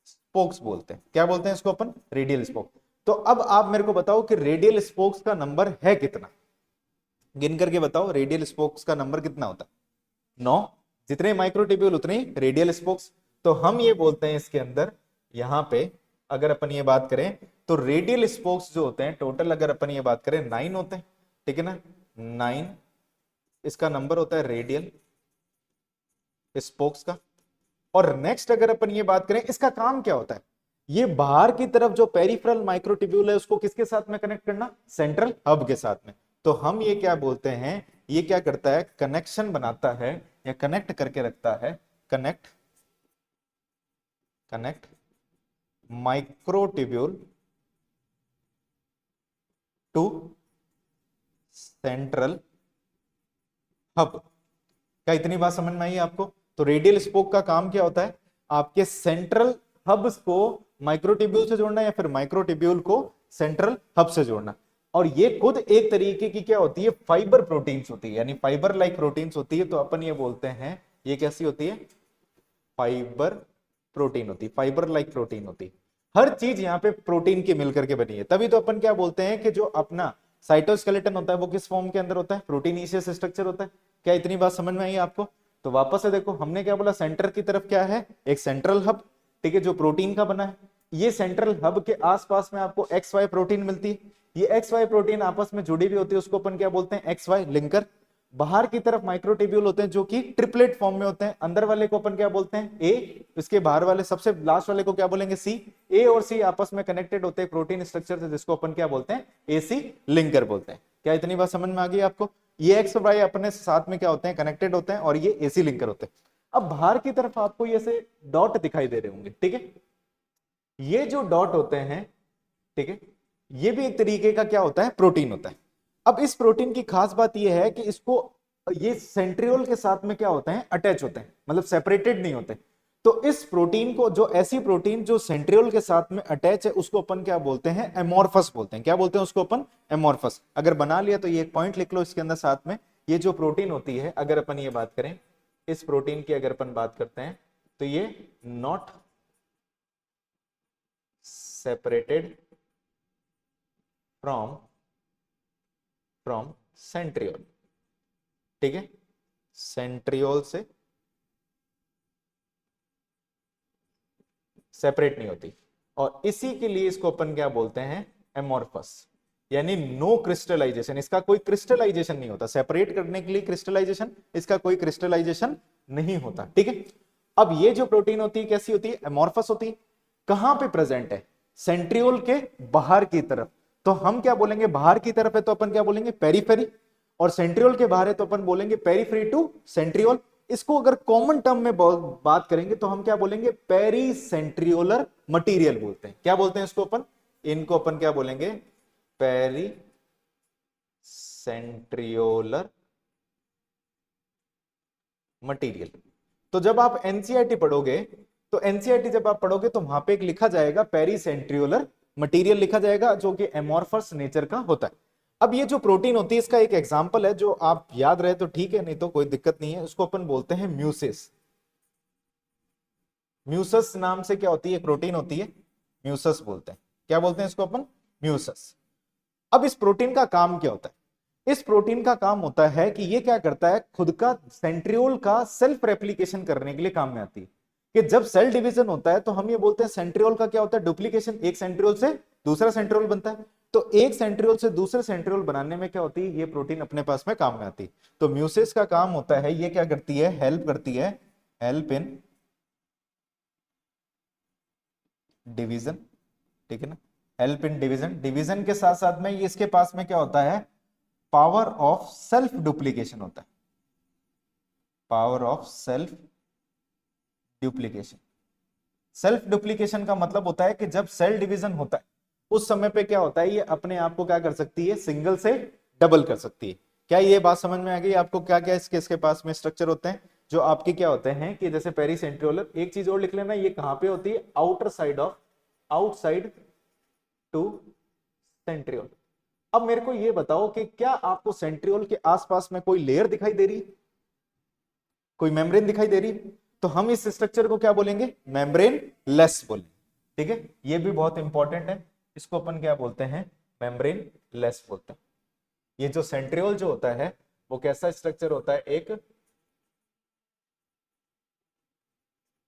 स्पोक्स बोलते हैं। क्या बोलते हैं इसको अपन, रेडियल स्पोक। तो अब आप मेरे को बताओ कि रेडियल स्पोक्स का नंबर है कितना, गिन करके बताओ, रेडियल स्पोक्स का नंबर कितना होता है, 9। जितने माइक्रोट्यूब्यूल उतने रेडियल स्पोक्स। तो हम ये बोलते हैं इसके अंदर, यहां पे अगर अपन ये बात करें तो रेडियल स्पोक्स जो होते हैं टोटल, अगर अपन ये बात करें 9 होते हैं, ठीक है ना, 9 इसका नंबर होता है रेडियल स्पोक्स का। और नेक्स्ट अगर अपन ये बात करें इसका काम क्या होता है, ये बाहर की तरफ जो पेरिफेरल माइक्रोट्यूब्यूल है उसको किसके साथ में कनेक्ट करना, सेंट्रल हब के साथ में। तो हम ये क्या बोलते हैं, ये क्या करता है, कनेक्शन बनाता है या कनेक्ट करके रखता है, connect microtubule to central hub. क्या इतनी बात समझ में आई आपको। तो रेडियल स्पोक का काम क्या होता है, आपके सेंट्रल हब्स को माइक्रोट्यूब्यूल से जोड़ना, या फिर माइक्रोट्यूब्यूल को सेंट्रल हब से जोड़ना। और ये खुद एक तरीके की क्या होती है, फाइबर प्रोटीन्स होती है, यानी फाइबर लाइक प्रोटीन्स होती है। तो अपन ये बोलते हैं ये कैसी होती है, फाइबर प्रोटीन होती है, फाइबर लाइक प्रोटीन होती है। हर चीज यहाँ पे प्रोटीन की मिलकर के बनी है। तभी तो अपन क्या बोलते हैं कि जो अपना साइटोस्केलेटन होता है वो किस फॉर्म के अंदर होता है, प्रोटीनियस स्ट्रक्चर होता है। क्या इतनी बात समझ में आई आपको? तो वापस से देखो, हमने क्या बोला, सेंटर की तरफ क्या है, एक सेंट्रल हब, ठीक है, जो प्रोटीन का बना है। ये सेंट्रल हब के आसपास में आपको एक्स वाई प्रोटीन मिलती है। ये एक्स वाई प्रोटीन आपस में जुड़ी भी होती है, उसको अपन क्या बोलते हैं, एक्स वाई लिंकर। बाहर की तरफ माइक्रोट्यूब्यूल होते हैं जो कि ट्रिपलेट फॉर्म में होते हैं। अंदर वाले को अपन क्या बोलते हैं, ए, इसके बाहर वाले सबसे लास्ट वाले को क्या बोलेंगे, सी। ए और सी आपस में कनेक्टेड होते हैं प्रोटीन स्ट्रक्चर से, जिसको अपन क्या बोलते हैं, एसी लिंकर बोलते हैं। क्या इतनी बात समझ में आ गई आपको? ये एक्स और वाई अपने साथ में क्या होते हैं, कनेक्टेड होते हैं, और ये एसी लिंकर होते हैं। अब बाहर की तरफ आपको ये से डॉट दिखाई दे रहे होंगे, ठीक है। ये जो डॉट होते हैं, ठीक है, ये भी एक तरीके का क्या होता है, प्रोटीन होता है। अब इस प्रोटीन की खास बात यह है कि इसको, ये सेंट्रियोल के साथ में क्या होते हैं, अटैच होते हैं, मतलब सेपरेटेड नहीं होते। तो इस प्रोटीन को, जो ऐसी प्रोटीन जो सेंट्रियोल के साथ में अटैच है, उसको अपन क्या बोलते हैं, एमोर्फस बोलते हैं। क्या बोलते हैं उसको अपन, एमोर्फस। अगर बना लिया तो ये एक पॉइंट लिख लो इसके अंदर साथ में। ये जो प्रोटीन होती है, अगर अपन ये बात करें, इस प्रोटीन की अगर अपन बात करते हैं, तो ये नॉट separated from सेंट्रियोल, ठीक है, सेंट्रियोल से सेपरेट नहीं होती। और इसी के लिए इसको अपन क्या बोलते हैं, एमोर्फस, यानी नो क्रिस्टलाइजेशन, इसका कोई क्रिस्टलाइजेशन नहीं होता। सेपरेट करने के लिए क्रिस्टलाइजेशन, इसका कोई क्रिस्टलाइजेशन नहीं होता, ठीक है। अब ये जो प्रोटीन होती है कैसी होती है, एमोर्फस होती है। कहां पे प्रेजेंट है, सेंट्रियोल के बाहर की तरफ। तो हम क्या बोलेंगे, बाहर की तरफ है तो अपन क्या बोलेंगे, पेरीफेरी, और सेंट्रियोल के बाहर है तो अपन बोलेंगे पेरीफेरी टू सेंट्रियोल। इसको अगर कॉमन टर्म में बात करेंगे तो हम क्या बोलेंगे, पेरी सेंट्रियोलर मटीरियल बोलते हैं। क्या बोलते हैं इसको अपन, इनको अपन क्या बोलेंगे, पेरी सेंट्रियोलर मटीरियल। तो जब आप एनसीईआरटी पढ़ोगे, तो एनसीईआरटी जब आप पढ़ोगे तो वहां पे एक लिखा जाएगा पेरी सेंट्रियोलर मटीरियल लिखा जाएगा, जो कि एमोर्फस नेचर का होता है। अब ये जो प्रोटीन होती है, इसका एक एग्जांपल है, जो आप याद रहे तो ठीक है, नहीं तो कोई दिक्कत नहीं है। उसको अपन बोलते हैं म्यूसिस। म्यूसस नाम से क्या होती है, प्रोटीन होती है, म्यूसस बोलते हैं। क्या बोलते हैं इसको अपन, म्यूसस। अब इस प्रोटीन का काम क्या होता है, इस प्रोटीन का काम होता है कि ये क्या करता है, खुद का सेंट्रियोल का सेल्फ रेप्लिकेशन करने के लिए काम में आती है। कि जब सेल डिवीजन होता है तो हम ये बोलते हैं सेंट्रियोल का क्या होता है, डुप्लीकेशन। एक सेंट्रियोल से दूसरा सेंट्रियोल बनता है, तो एक सेंट्रियोल से दूसरे सेंट्रियोल बनाने में क्या होती है, ये प्रोटीन अपने पास में काम में आती है। तो म्यूसिस का काम होता है, ये क्या करती है, हेल्प करती है, हेल्प इन डिवीजन, ठीक है ना, हेल्प इन डिवीजन। डिवीजन के साथ साथ में ये इसके पास में क्या होता है, पावर ऑफ सेल्फ डुप्लीकेशन होता है, power of self duplication. Self duplication का मतलब होता है कि जब सेल डिवीजन होता है उस समय पे क्या होता है, ये अपने आप को क्या कर सकती है, सिंगल से डबल कर सकती है। क्या ये बात समझ में आ गई आपको, क्या क्या इसके पास में स्ट्रक्चर होते हैं जो आपके क्या होते हैं, कि जैसे पेरीसेंट्रियोलर। एक चीज और लिख लेना, ये कहां पे होती है, outer side of, outside to centriole. अब मेरे को ये बताओ कि क्या आपको सेंट्रियोल के आसपास में कोई लेयर दिखाई दे रही, कोई मेम्ब्रेन दिखाई दे रही? तो हम इस स्ट्रक्चर को क्या बोलेंगे, मेम्ब्रेन लेस बोलेंगे, ठीक है। ये भी बहुत इंपॉर्टेंट है, इसको अपन क्या बोलते हैं, मेम्ब्रेन लेस बोलते हैं। ये जो सेंट्रियोल जो होता है वो कैसा स्ट्रक्चर होता है, एक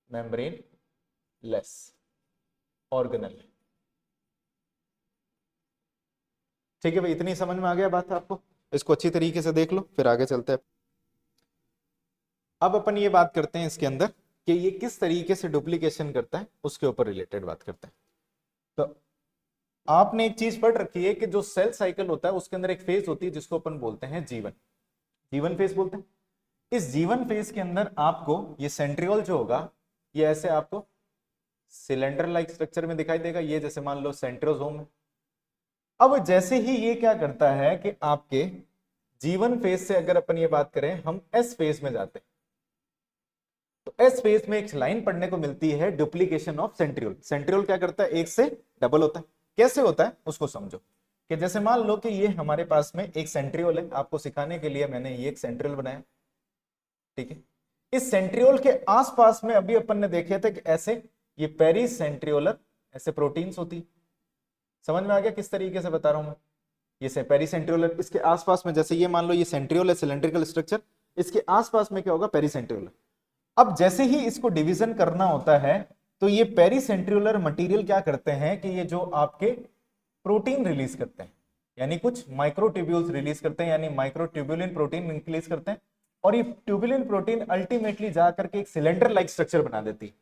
मेम्ब्रेन लेस ऑर्गेनल, ठीक है भाई। इतनी समझ में आ गया बात आपको, इसको अच्छी तरीके से देख लो, फिर आगे चलते हैं। अब अपन ये बात करते हैं इसके अंदर कि ये किस तरीके से डुप्लीकेशन करता है, उसके ऊपर रिलेटेड बात करते हैं। तो आपने एक चीज पढ़ रखी है कि जो सेल साइकिल होता है उसके अंदर एक फेज होती है जिसको अपन बोलते हैं जीवन, जीवन फेज बोलते हैं। इस जीवन फेज के अंदर आपको ये सेंट्रियोल जो होगा, ये ऐसे आपको सिलेंडर लाइक स्ट्रक्चर में दिखाई देगा। ये जैसे मान लो सेंट्रोसोम है। अब जैसे ही ये क्या करता है कि आपके जीवन फेज से अगर अपन ये बात करें, हम एस फेज में जाते हैं, तो एस फेज में एक लाइन पढ़ने को मिलती है, डुप्लीकेशन ऑफ सेंट्रियोल। सेंट्रियोल क्या करता है, एक से डबल होता है। कैसे होता है उसको समझो, कि जैसे मान लो कि ये हमारे पास में एक सेंट्रियोल है, आपको सिखाने के लिए मैंने ये एक सेंट्रियोल बनाया, ठीक है। इस सेंट्रियोल के आसपास में अभी अपन ने देखे थे कि ऐसे ये पेरी सेंट्रियोलर ऐसे प्रोटीन्स होती। समझ में आ गया किस तरीके से बता रहा हूं मैं? ये से पेरीसेंट्रियोलर, इसके आसपास में जैसे ये मान लो ये सेंट्रियोल है, सिलेंड्रिकल स्ट्रक्चर, इसके आसपास में क्या होगा? पेरीसेंट्रियोलर। अब जैसे ही इसको डिवीजन करना होता है तो ये पेरीसेंट्रियोलर मटेरियल क्या करते हैं कि ये जो आपके प्रोटीन रिलीज करते हैं, यानी कुछ माइक्रोट्यूब्यूल्स रिलीज करते हैं, यानी माइक्रोट्यूब्यूलिन प्रोटीन रिलीज करते हैं, और ये ट्यूबुलिन प्रोटीन अल्टीमेटली जाकर के एक सिलेंडर लाइक स्ट्रक्चर बना देती है,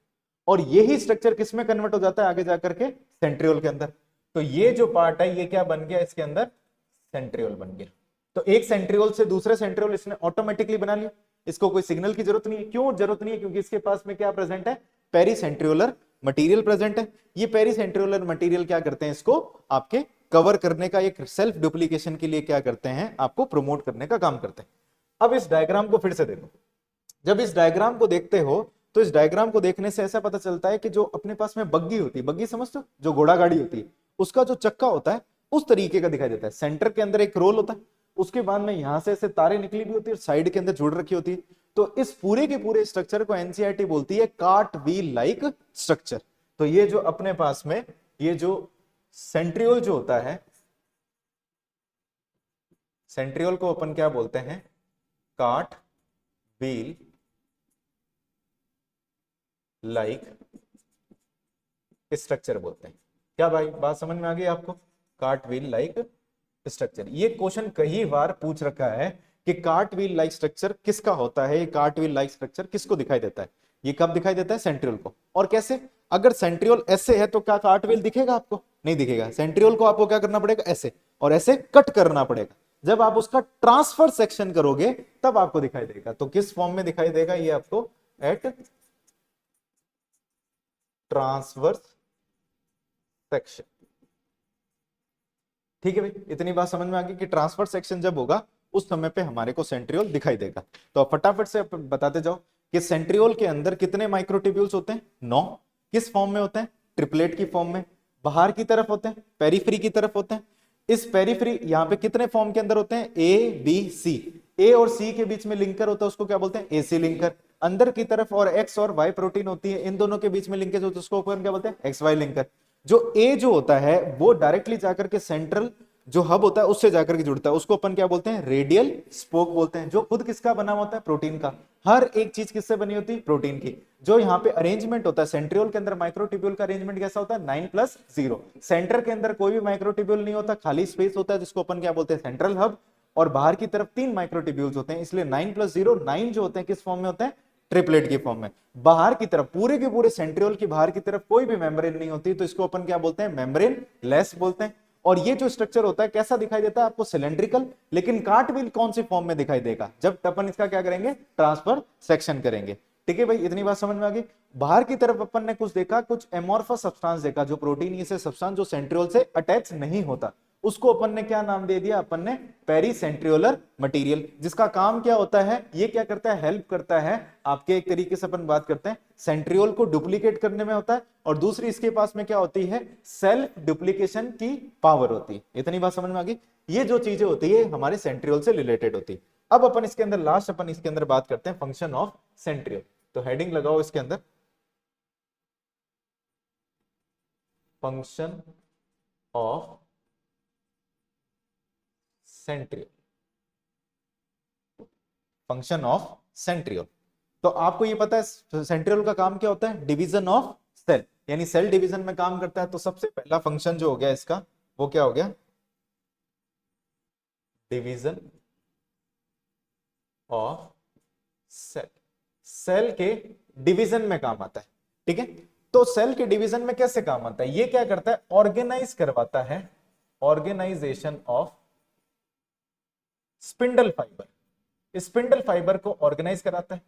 और यही स्ट्रक्चर किसमें कन्वर्ट हो जाता है आगे जाकर के? सेंट्रियोल के अंदर। तो ये जो पार्ट है ये क्या बन गया इसके अंदर? सेंट्रियोल बन गया। तो एक सेंट्रियोल से दूसरे सेंट्रियोल इसने ऑटोमेटिकली बना लिया, इसको कोई सिग्नल की जरूरत नहीं है। क्यों जरूरत नहीं है? क्योंकि इसके पास में क्या प्रेजेंट है? पेरीसेंट्रियोलर मटेरियल प्रेजेंट है। ये पेरीसेंट्रियोलर मटेरियल क्या करते हैं? इसको आपके कवर करने का, एक सेल्फ डुप्लीकेशन के लिए क्या करते हैं? आपको प्रमोट करने का काम करते हैं। अब इस डायग्राम को फिर से देखो। जब इस डायग्राम को देखते हो तो इस डायग्राम को देखने से ऐसा पता चलता है कि जो अपने पास में बग्गी होती है, बग्गी समझते हो, जो घोड़ा गाड़ी होती है, उसका जो चक्का होता है उस तरीके का दिखाई देता है। सेंटर के अंदर एक रोल होता है, उसके बाद में यहां से ऐसे तारे निकली भी होती है और साइड के अंदर जुड़ रखी होती है। तो इस पूरे के पूरे स्ट्रक्चर को एनसीईआरटी बोलती है कार्ट व्हील लाइक स्ट्रक्चर। तो ये जो अपने पास में ये जो सेंट्रियोल जो होता है, सेंट्रियोल को अपन क्या बोलते हैं? कार्ट व्हील लाइक स्ट्रक्चर बोलते हैं। क्या भाई बात समझ में आ गई आपको? Cart wheel like structure. ये क्वेश्चन कई बार पूछ रखा है कि कार्ट व्हील लाइक स्ट्रक्चर किसका होता है? ये कार्ट व्हील लाइक स्ट्रक्चर किसको दिखाई देता है? ये कब दिखाई देता है? सेंट्रियोल को। और कैसे? अगर सेंट्रियोल ऐसे है तो क्या कार्ट व्हील दिखेगा आपको? नहीं दिखेगा। सेंट्रियोल को आपको क्या करना पड़ेगा? ऐसे और ऐसे कट करना पड़ेगा। जब आप उसका ट्रांसफर सेक्शन करोगे तब आपको दिखाई देगा। तो किस फॉर्म में दिखाई देगा ये आपको? At transverse section. ठीक है भाई, इतनी बात समझ में आ गई कि ट्रांसफर सेक्शन जब होगा उस समय पे हमारे को सेंट्रियोल दिखाई देगा। तो अब फटाफट से बताते जाओ कि सेंट्रियोल के अंदर कितने माइक्रोट्यूब्यूल्स होते हैं? 9। किस फॉर्म में होते हैं? ट्रिपलेट की फॉर्म में। बाहर की तरफ होते हैं, पेरीफ्री की तरफ होते हैं। इस पेरीफ्री यहां पे कितने फॉर्म के अंदर होते हैं? A B C. ए और सी के बीच में लिंकर होता है, उसको क्या बोलते हैं? AC linker. अंदर की तरफ और एक्स और वाई प्रोटीन होती है, इन दोनों के बीच में लिंकेज होता है, उसको क्या बोलते हैं? X Y linker. जो ए जो होता है वो डायरेक्टली जाकर के सेंट्रल जो हब होता है उससे जाकर के जुड़ता है, उसको अपन क्या बोलते हैं? रेडियल स्पोक बोलते हैं। जो खुद किसका बना होता है? प्रोटीन का। हर एक चीज किससे बनी होती है? प्रोटीन की। जो यहाँ पे अरेंजमेंट होता है सेंट्रियोल के अंदर, माइक्रोट्यूब्यूल का अरेंजमेंट कैसा होता है? 9+0। सेंटर के अंदर कोई भी माइक्रोट्यूब्यूल नहीं होता, खाली स्पेस होता है जिसको अपन क्या बोलते हैं? Central hub. और बाहर की तरफ 3 माइक्रोट्यूब्यूल्स होते हैं, इसलिए 9+0, 9 जो होते हैं किस फॉर्म में होते हैं? ट्रिपलेट की फॉर्म में। बाहर की तरफ पूरे के पूरे सेंट्रियोल की बाहर की तरफ कोई भी मेम्ब्रेन नहीं होती, तो इसको अपन क्या बोलते हैं? मेम्ब्रेन लेस बोलते हैं। और ये जो स्ट्रक्चर होता है कैसा दिखाई देता है आपको? सिलेंड्रिकल। लेकिन कार्ट व्हील कौन सी फॉर्म में दिखाई देगा? जब अपन इसका क्या करेंगे? ट्रांसफर सेक्शन करेंगे। ठीक है भाई, इतनी बात समझ में आ गई। बाहर की तरफ अपन ने कुछ देखा, कुछ एमोर्फस सब्सटेंस देखा, जो प्रोटीन से सब्सटेंस जो सेंट्रियोल से अटैच नहीं होता, उसको अपन ने क्या नाम दे दिया? अपन ने पेरीसेंट्रियोलर मटेरियल। जिसका काम क्या होता है? ये क्या करता है? हेल्प करता है आपके, एक तरीके से अपन बात करते हैं सेंट्रियोल को डुप्लीकेट करने में होता है, और दूसरी इसके पास में क्या होती है? सेल्फ डुप्लीकेशन की पावर होती है। इतनी बात समझ में आ गई। ये जो चीजें होती है हमारे सेंट्रियोल से रिलेटेड होती है। अब अपन इसके अंदर लास्ट अपन इसके अंदर बात करते हैं फंक्शन ऑफ सेंट्रियोल। तो हेडिंग लगाओ इसके अंदर, function of centriole. Function of centriole. तो आपको ये पता है सेंट्रियोल का काम क्या होता है? डिवीजन ऑफ सेल, यानी सेल डिवीजन में काम करता है। तो सबसे पहला फंक्शन जो हो गया इसका वो क्या हो गया? Division of cell. सेल के डिवीजन में काम आता है। ठीक है, तो सेल के डिवीजन में कैसे काम आता है? ये क्या करता है? ऑर्गेनाइज करवाता है, organization of spindle fibre. Spindle fibre को ऑर्गेनाइज कराता है।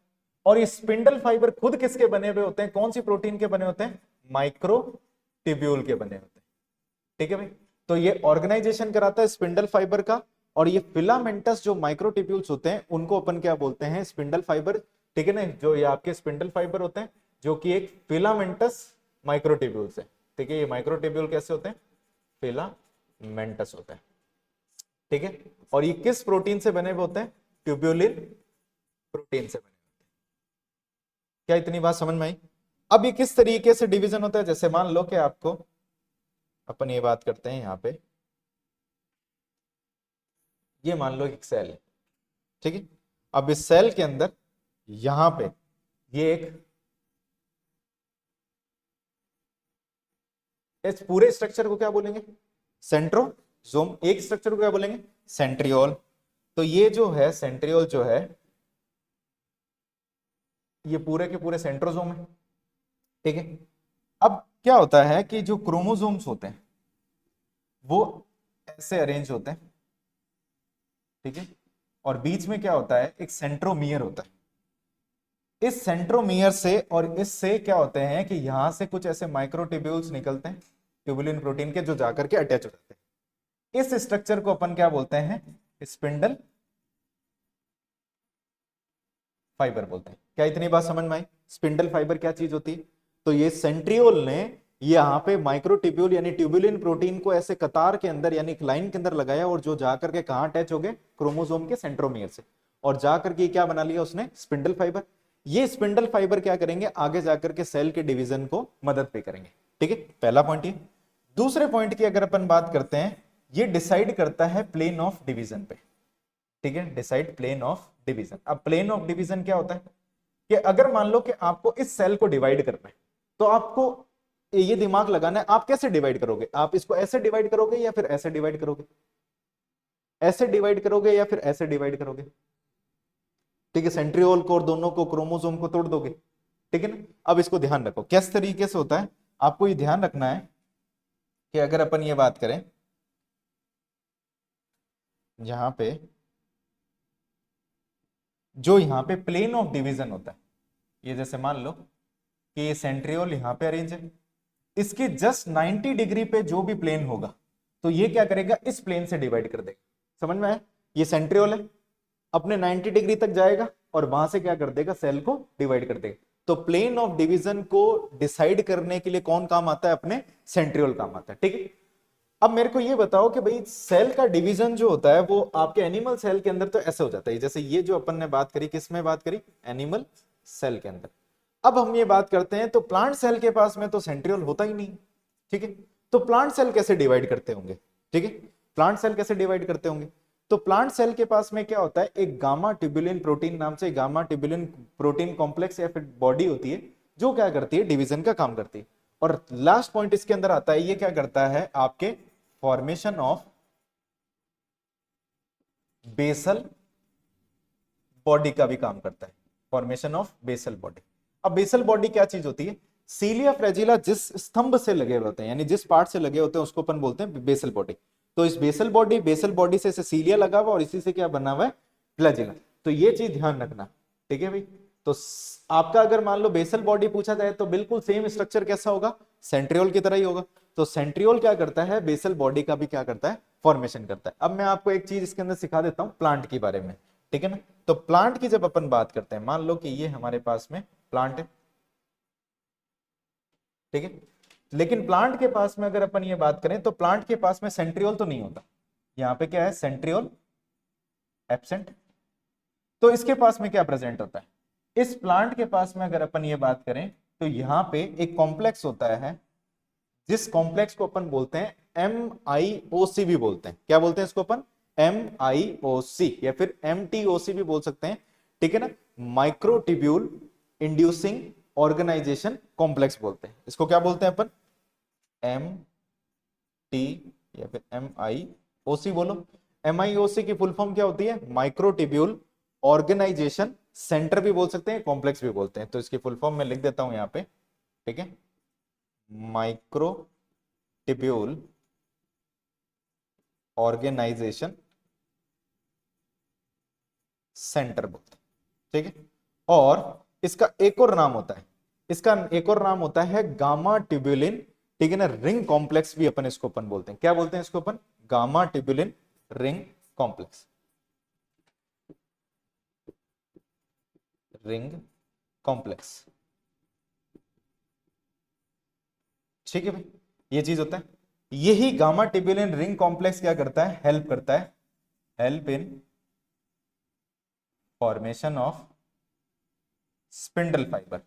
और ये स्पिंडल फाइबर खुद किसके बने हुए होते हैं? कौन सी प्रोटीन के बने होते हैं? माइक्रोट्यूब्यूल के बने होते हैं। ठीक है भाई, तो ये ऑर्गेनाइजेशन कराता है स्पिंडल फाइबर का। और ये फिलामेंटस जो माइक्रोट्यूब्यूल्स होते हैं उनको अपन क्या बोलते हैं? Spindle fibre. ठीक है ना, जो ये आपके स्पिंडल फाइबर होते हैं जो कि एक फिलामेंटस माइक्रोट्यूब्यूल्स है। ठीक है, ये माइक्रोट्यूब्यूल कैसे होते हैं? फिलामेंटस होते हैं। ठीक है, और ये किस प्रोटीन से बने हुए होते हैं? ट्यूब्यूलिन प्रोटीन से बने होते हैं। क्या इतनी बात समझ में आई? अब ये किस तरीके से डिवीजन होता है, जैसे मान लो कि आपको, अपन ये बात करते हैं यहां पे, ये मान लो एक सेल है, ठीक है। अब इस सेल के अंदर यहां पे ये एक, इस पूरे स्ट्रक्चर को क्या बोलेंगे, सेंट्रोसोम। एक स्ट्रक्चर को क्या बोलेंगे, सेंट्रियोल। तो ये जो है सेंट्रियोल जो है, ये पूरे के पूरे सेंट्रोसोम है, ठीक है। अब क्या होता है कि जो क्रोमोसोम्स होते हैं वो ऐसे अरेंज होते हैं, ठीक है। और बीच में क्या होता है, एक सेंट्रोमियर होता है। इस सेंट्रोमियर से और इससे क्या होते हैं कि यहां से कुछ ऐसे माइक्रोट्यूब्यूल्स निकलते हैं, ट्यूबुलिन प्रोटीन के, जो जाकर के अटैच हो जाते हैं। इस स्ट्रक्चर को अपन क्या बोलते हैं, स्पिंडल फाइबर बोलते हैं। क्या इतनी बात समझ में आई, स्पिंडल फाइबर क्या चीज होती है। तो ये सेंट्रियोल ने यहाँ पे माइक्रोट्यूब्यूल यानी ट्यूबुलिन प्रोटीन को ऐसे कतार के अंदर यानी एक लाइन के अंदर लगाया, और जो जाकर के कहां अटैच हो गए, क्रोमोसोम के सेंट्रोमियर से, और जाकर के क्या बना लिया उसने, स्पिंडल फाइबर। ये स्पिंडल फाइबर क्या करेंगे, आगे जाकर के सेल के डिवीजन को मदद पे करेंगे, ठीक है। पहला पॉइंट ये। दूसरे पॉइंट की अगर अपन बात करते हैं, ये डिसाइड करता है प्लेन ऑफ डिवीजन पे, ठीक है, डिसाइड प्लेन ऑफ डिवीजन। अब प्लेन ऑफ डिवीजन क्या होता है कि अगर मान लो कि आपको इस सेल को डिवाइड करना है, तो आपको ये दिमाग लगाना है आप कैसे डिवाइड करोगे, आप इसको ऐसे डिवाइड करोगे या फिर ऐसे डिवाइड करोगे, ऐसे डिवाइड करोगे या फिर ऐसे डिवाइड करोगे, ठीक है। सेंट्रियोल को और दोनों को, क्रोमोसोम को तोड़ दोगे, ठीक है ना। अब इसको ध्यान रखो किस तरीके से होता है, आपको ये ध्यान रखना है कि अगर अपन ये बात करें यहां पे, जो यहां पे प्लेन ऑफ डिवीजन होता है, ये जैसे मान लो कि ये सेंट्रियोल यहां पे अरेंज है, इसके जस्ट 90 डिग्री पे जो भी प्लेन होगा, तो ये क्या करेगा, इस प्लेन से डिवाइड कर देगा। समझ में आया, ये सेंट्रियोल है, अपने 90 डिग्री तक जाएगा और वहां से क्या कर देगा, सेल को डिवाइड कर देगा। तो प्लेन ऑफ डिवीजन को डिसाइड करने के लिए कौन काम आता है, अपने सेंट्रियोल काम आता है, ठीक है। अब मेरे को ये बताओ कि भाई सेल का डिवीजन जो होता है वो आपके एनिमल सेल के अंदर तो ऐसे हो जाता है, जैसे ये जो अपन ने बात करी, किस में बात करी, एनिमल सेल के अंदर। अब हम ये बात करते हैं तो प्लांट सेल के पास में तो सेंट्रियोल होता ही नहीं, ठीक है। तो प्लांट सेल कैसे डिवाइड करते होंगे, ठीक है, प्लांट सेल कैसे डिवाइड करते होंगे। तो प्लांट सेल के पास में क्या होता है, एक गामा ट्यूबुलिन प्रोटीन नाम से गामा ट्यूबुलिन प्रोटीन कॉम्प्लेक्स या फिर बॉडी होती है, जो क्या करती है, डिवीजन का काम करती है। और लास्ट पॉइंट इसके अंदर आता है, ये क्या करता है, आपके फॉर्मेशन ऑफ बेसल बॉडी का भी काम करता है, फॉर्मेशन ऑफ बेसल बॉडी। अब बेसल बॉडी क्या चीज होती है, सीलिया फ्रेजिला जिस स्तंभ से लगे होते हैं, यानी जिस पार्ट से लगे होते हैं उसको अपन बोलते हैं बेसल बॉडी। तो इस बेसल बॉडी से सीलिया लगा हुआ और इसी से क्या बना हुआ है, फ्लैजिला। तो ये चीज ध्यान रखना, ठीक है भाई। तो आपका अगर मान लो बेसल बॉडी पूछा जाए तो बिल्कुल सेम स्ट्रक्चर कैसा होगा, सेंट्रियोल की तरह ही होगा। तो सेंट्रियोल क्या करता है, बेसल बॉडी का भी क्या करता है, फॉर्मेशन करता है। अब मैं आपको एक चीज इसके अंदर सिखा देता हूं प्लांट के बारे में, ठीक है ना। तो प्लांट की जब अपन बात करते हैं, मान लो कि ये हमारे पास में प्लांट है, ठीक है। लेकिन प्लांट के पास में अगर अपन ये बात करें तो प्लांट के पास में सेंट्रियोल तो नहीं होता, यहाँ पे क्या है, सेंट्रियोल एब्सेंट। तो इसके पास में क्या प्रेजेंट होता है, इस प्लांट के पास में अगर अपन ये बात करें तो यहाँ पे एक कॉम्प्लेक्स होता है, जिस कॉम्प्लेक्स को अपन बोलते हैं MIOC भी बोलते हैं। क्या बोलते हैं इसको अपन, MIOC या फिर MTOC भी बोल सकते हैं, ठीक है ना। माइक्रोट्यूब्यूल इंड्यूसिंग ऑर्गेनाइजेशन कॉम्प्लेक्स बोलते हैं इसको, क्या बोलते हैं अपन, MT या फिर MIOC बोलो। MIOC की फुल फॉर्म क्या होती है, माइक्रोट्यूब्यूल ऑर्गेनाइजेशन सेंटर भी बोल सकते हैं, कॉम्प्लेक्स भी बोलते हैं। तो इसकी फुल फॉर्म मैं लिख देता हूं यहाँ पे, ठीक है, माइक्रोट्यूब्यूल ऑर्गेनाइजेशन सेंटर बोलते हैं, ठीक है। और इसका एक और नाम होता है, इसका एक और नाम होता है गामा ट्यूबुलिन, ठीक है ना, रिंग कॉम्प्लेक्स भी अपन इसको अपन बोलते हैं। क्या बोलते हैं इसको अपन, gamma tubulin ring complex, ring complex, ठीक है भाई। ये चीज होता है, यही गामा ट्यूबुलिन रिंग कॉम्प्लेक्स क्या करता है, हेल्प करता है, help in formation of spindle fibre,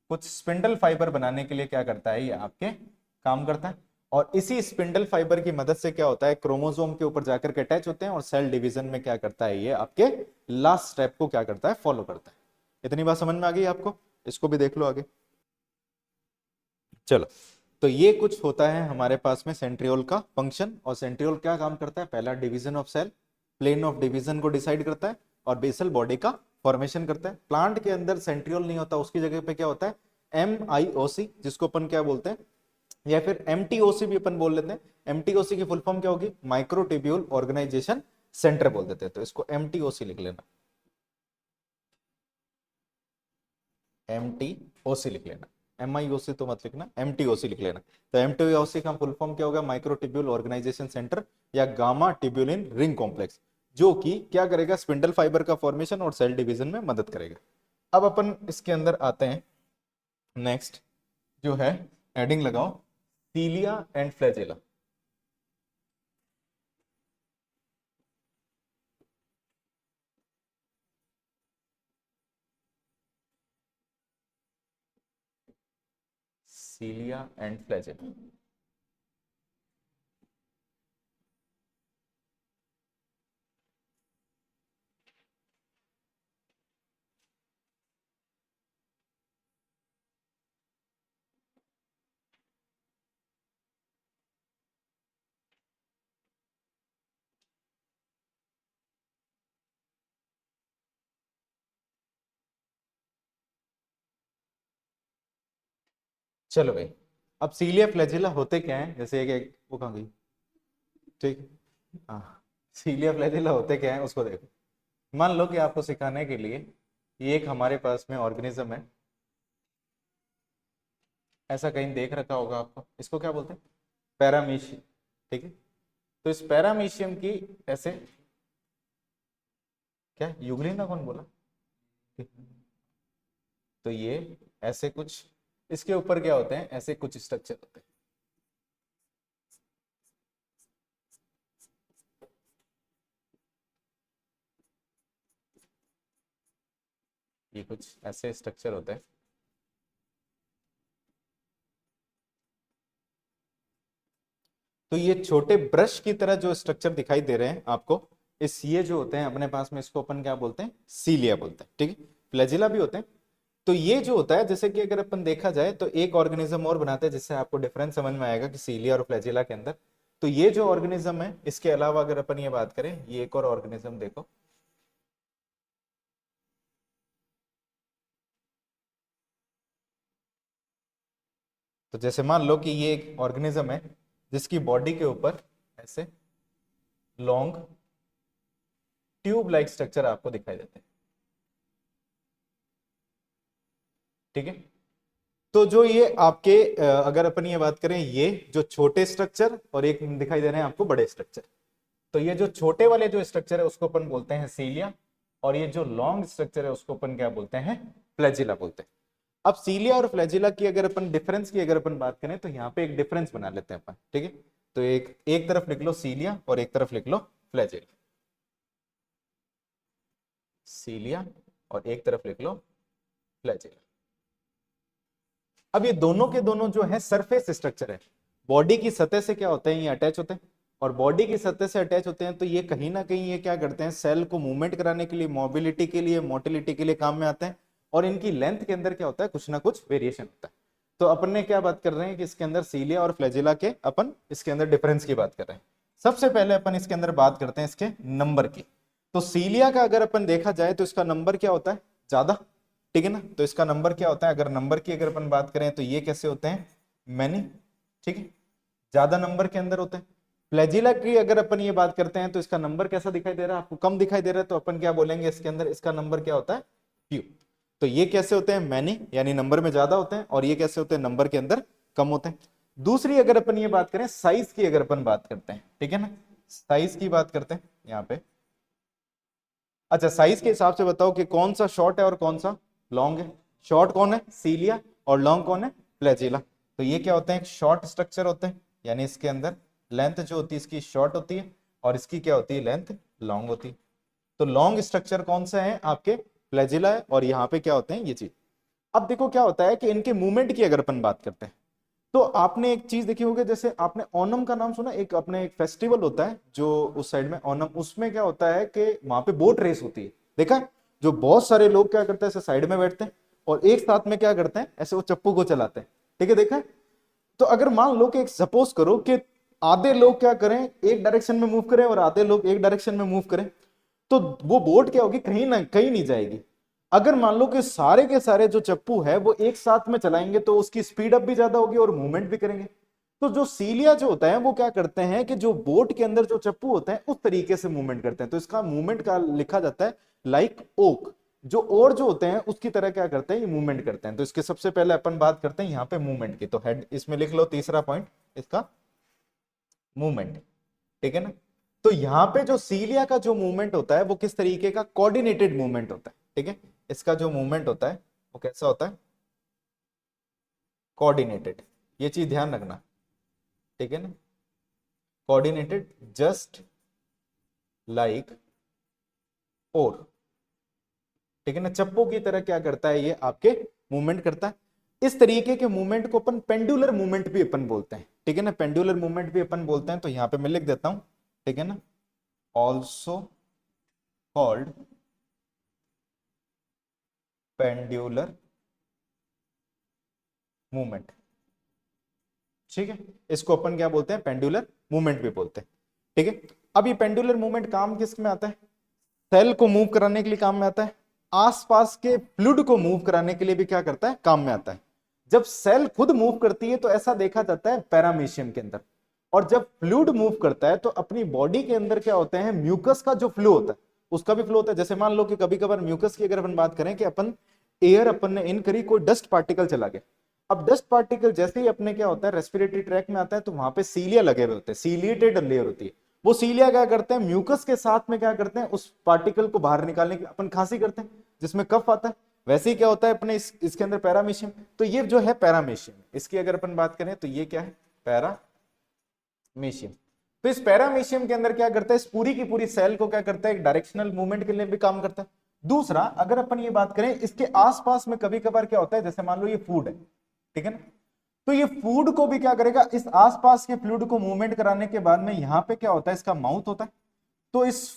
कुछ स्पिंडल फाइबर बनाने के लिए क्या करता है, ये आपके काम करता है। और इसी स्पिंडल फाइबर की मदद से क्या होता है, क्रोमोसोम के ऊपर जाकर के अटैच होते हैं और सेल डिवीजन में क्या करता है, ये आपके लास्ट स्टेप को क्या करता है, फॉलो करता है। इतनी बात समझ में आ गई आपको, इसको भी देख लो आगे। चलो, तो ये कुछ होता है हमारे पास में सेंट्रियोल का फंक्शन। और सेंट्रियोल क्या काम करता है, पहला division of cell, plane of division को डिसाइड करता है और बेसल बॉडी का फॉर्मेशन करता है। प्लांट के अंदर सेंट्रियोल नहीं होता, उसकी जगह पे क्या होता है, MIOC, जिसको अपन क्या बोलते हैं, या फिर MTOC भी अपन बोल लेते हैं। MTOC की फुल फॉर्म क्या होगी, माइक्रोट्यूब्यूल ऑर्गेनाइजेशन सेंटर बोल देते हैं, तो इसको MTOC लिख लेना, MTOC लिख लेना, MIOC तो मत लिखना, MTOC लिख लेना। तो MTOC का फुल फॉर्म क्या होगा, माइक्रोट्यूब्यूल ऑर्गेनाइजेशन सेंटर या गामा ट्यूब्यूलिन रिंग कॉम्प्लेक्स, जो कि क्या करेगा, स्पिंडल फाइबर का फॉर्मेशन और सेल डिवीजन में मदद करेगा। अब अपन इसके अंदर आते हैं, नेक्स्ट जो है, हेडिंग लगाओ, cilia and flagella. Cilia and flagella. चलो भाई, अब सीलिया फ्लैजिला होते क्या है, जैसे एक वो कहाँ गई, ठीक है, हाँ, सीलिया फ्लैजिला होते क्या है उसको देखो। मान लो कि आपको सिखाने के लिए ये एक हमारे पास में ऑर्गेनिज्म है, ऐसा कहीं देख रखा होगा आपको, इसको क्या बोलते हैं, पैरामीशियम, ठीक है। तो इस पैरामीशियम की ऐसे, क्या यूग्लिना कौन बोला, ठीक। तो ये ऐसे कुछ, इसके ऊपर क्या होते हैं, ऐसे कुछ स्ट्रक्चर होते हैं, ये कुछ ऐसे स्ट्रक्चर होते हैं। तो ये छोटे ब्रश की तरह जो स्ट्रक्चर दिखाई दे रहे हैं आपको, इस ये जो होते हैं अपने पास में, इसको अपन क्या बोलते हैं, सीलिया बोलते हैं, ठीक है। फ्लैजिला भी होते हैं। तो ये जो होता है, जैसे कि अगर अपन देखा जाए तो एक ऑर्गेनिज्म और बनाते हैं, जिससे आपको डिफरेंस समझ में आएगा कि सीलिया और फ्लैजिला के अंदर। तो ये जो ऑर्गेनिज्म है, इसके अलावा अगर अपन ये बात करें, ये एक और ऑर्गेनिज्म देखो, तो जैसे मान लो कि ये एक ऑर्गेनिज्म है जिसकी बॉडी के ऊपर ऐसे लॉन्ग ट्यूब लाइक स्ट्रक्चर आपको दिखाई देते हैं, ठीक है। तो जो ये आपके अगर अपन ये बात करें, ये जो छोटे स्ट्रक्चर और एक दिखाई दे रहे हैं आपको बड़े स्ट्रक्चर, तो ये जो छोटे वाले जो स्ट्रक्चर है उसको अपन बोलते हैं सीलिया, और ये जो लॉन्ग स्ट्रक्चर है उसको अपन क्या बोलते हैं, फ्लैजिला बोलते हैं। अब सीलिया और फ्लैजिला की अगर अपन डिफरेंस की अगर अपन बात करें, तो यहाँ पे एक डिफरेंस बना लेते हैं अपन, ठीक है। तो एक एक तरफ लिख लो सीलिया और एक तरफ लिख लो फ्लैजिला, सीलिया और एक तरफ लिख लो फ्लैजिला। अब ये दोनों के दोनों जो है सरफेस स्ट्रक्चर है, बॉडी की सतह से क्या होते हैं, ये अटैच होते हैं, और बॉडी की सतह से अटैच होते हैं, तो ये कहीं ना कहीं ये क्या करते हैं, सेल को मूवमेंट कराने के लिए, मोबिलिटी के लिए, मोटिलिटी के लिए काम में आते हैं। और इनकी लेंथ के अंदर क्या होता है, कुछ ना कुछ वेरिएशन होता है। तो अपन ने क्या बात कर रहे हैं कि इसके अंदर सीलिया और फ्लैजिला के अपन इसके अंदर डिफरेंस की बात कर रहे हैं। सबसे पहले अपन इसके अंदर बात करते हैं इसके नंबर की। तो सीलिया का अगर अपन देखा जाए तो इसका नंबर क्या होता है, ज्यादा, ठीक है ना। तो इसका नंबर क्या होता है, अगर नंबर की अगर अपन बात करें तो ये कैसे होते हैं, मैनी, ठीक है, ज्यादा नंबर के अंदर होते हैं। फ्लैजिला की अगर अपन ये बात करते हैं तो इसका नंबर कैसा दिखाई दे रहा है आपको, कम दिखाई दे रहा है, तो अपन क्या बोलेंगे इसके अंदर, इसका नंबर क्या होता है, फ्यू। तो ये कैसे होते हैं, मैनी, यानी नंबर में ज्यादा होते हैं, और ये कैसे होते हैं, नंबर के अंदर कम होते हैं। दूसरी अगर अपन ये बात करें साइज की, अगर अपन बात करते हैं, ठीक है ना, साइज की बात करते हैं यहाँ पे। अच्छा, साइज के हिसाब से बताओ कि कौन सा शॉर्ट है और कौन सा लॉन्ग है। शॉर्ट कौन है, सीलिया, और लॉन्ग कौन है, फ्लैजिला। तो ये क्या होते हैं, शॉर्ट स्ट्रक्चर होते हैं, यानी इसके अंदर लेंथ जो होती है इसकी शॉर्ट होती है, और इसकी क्या होती है, लेंथ लॉन्ग होती है। तो लॉन्ग स्ट्रक्चर कौन सा है आपके, फ्लैजिला है, और यहाँ पे क्या होते हैं ये चीज, अब देखो क्या होता है कि इनके मूवमेंट की अगर अपन बात करते हैं, तो आपने एक चीज देखी होगी, जैसे आपने ओणम का नाम सुना, एक अपने एक फेस्टिवल होता है जो उस साइड में ओणम, उसमें क्या होता है कि वहां पे बोट रेस होती है, देखा है? जो बहुत सारे लोग क्या करते हैं, ऐसे साइड में बैठते हैं और एक साथ में क्या करते हैं, ऐसे वो चप्पू को चलाते हैं, ठीक है, देखा है? तो अगर मान लो कि एक सपोज करो कि आधे लोग क्या करें, एक डायरेक्शन में मूव करें और आधे लोग एक डायरेक्शन में मूव करें, तो वो बोट क्या होगी, कहीं ना कहीं नहीं जाएगी। अगर मान लो कि सारे के सारे जो चप्पू है वो एक साथ में चलाएंगे तो उसकी स्पीड अप भी ज्यादा होगी और मूवमेंट भी करेंगे। तो जो सीलिया जो होता है वो क्या करते हैं कि जो बोट के अंदर जो चप्पू होते हैं उस तरीके से मूवमेंट करते हैं, तो इसका मूवमेंट का लिखा जाता है लाइक ओक। जो और जो होते हैं उसकी तरह क्या करते हैं, ये मूवमेंट करते हैं। तो इसके सबसे पहले अपन बात करते हैं यहाँ पे मूवमेंट की, तो हेड इसमें लिख लो तीसरा पॉइंट इसका, मूवमेंट, ठीक है ना? तो यहां पे जो सीलिया का जो मूवमेंट होता है वो किस तरीके का, कोऑर्डिनेटेड मूवमेंट होता है, ठीक है? इसका जो मूवमेंट होता है वो कैसा होता है, कोऑर्डिनेटेड। ये चीज ध्यान रखना, ठीक है ना? कोऑर्डिनेटेड जस्ट लाइक और, ठीक है ना, चप्पू की तरह क्या करता है, ये आपके मूवमेंट करता है। इस तरीके के मूवमेंट को अपन पेंडुलर मूवमेंट भी अपन बोलते हैं, ठीक है ना, पेंडुलर मूवमेंट भी अपन बोलते हैं। तो यहां पे मैं लिख देता हूं, ठीक है ना, ऑल्सो कॉल्ड पेंडुलर मूवमेंट, ठीक है? इसको अपन क्या बोलते हैं, पेंडुलर मूवमेंट भी बोलते हैं, ठीक है? अब ये पेंडुलर मूवमेंट काम किस में आता है, सेल को मूव कराने के लिए काम में आता है, आसपास के फ्लूइड को मूव कराने के लिए भी क्या करता है, काम में आता है। जब सेल खुद मूव करती है तो ऐसा देखा जाता है पैरामीशियम के अंदर, और जब फ्लूइड मूव करता है तो अपनी बॉडी के अंदर क्या होते हैं, म्यूकस का जो फ्लो होता है उसका भी फ्लो होता है। जैसे मान लो कि कभी कभार म्यूकस की अगर अपन बात करें कि अपन एयर अपन ने इन करी, कोई डस्ट पार्टिकल चला गया, अब डस्ट पार्टिकल जैसे ही अपने क्या होता है रेस्पिरेटरी ट्रैक में आता है तो वहां पे सीलिया लगे हुए होते हैं, सीलिएटेड लेयर होती है। वो सीलिया क्या करते हैं, म्यूकस के साथ में क्या करते हैं, उस पार्टिकल को बाहर निकालने की अपन खांसी करते हैं जिसमें कफ आता है। वैसे ही क्या होता है अपने इसके अंदर पैरामीशियम, तो ये जो है पैरामीशियम, इसकी अगर अपन बात करें तो ये क्या है, पैरामीशियम। तो इस पैरामीशियम के अंदर क्या करता है, इस पूरी की पूरी सेल को क्या करता है, एक डायरेक्शनल मूवमेंट के लिए भी काम करता है। दूसरा अगर अपन ये बात करें, इसके आसपास में कभी कभार क्या होता है, जैसे मान लो ये फूड है, ठीक है ना, तो ये फूड को भी क्या करेगा, इस आसपास के फ्लूइड को मूवमेंट कराने के बाद में यहां पे क्या होता है, इसका माउथ होता है, तो इस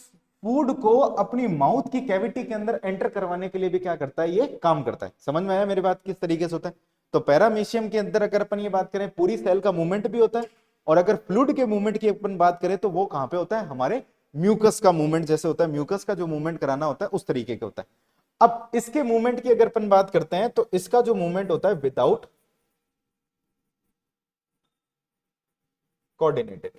फूड को अपनी माउथ की कैविटी के अंदर एंटर करवाने के लिए भी क्या करता है, ये काम करता है। समझ में आया मेरी बात किस तरीके से होता है? तो पैरामीशियम के अंदर अगर अपन ये बात करें, पूरी सेल का मूवमेंट भी होता है, और अगर फ्लूइड के मूवमेंट की अपन बात करें तो वो कहां पे होता है, हमारे म्यूकस का मूवमेंट जैसे होता है, म्यूकस का जो मूवमेंट कराना होता है उस तरीके का होता है। अब इसके मूवमेंट की अगर अपन बात करते हैं तो इसका जो मूवमेंट होता है विदाउट कोऑर्डिनेटेड,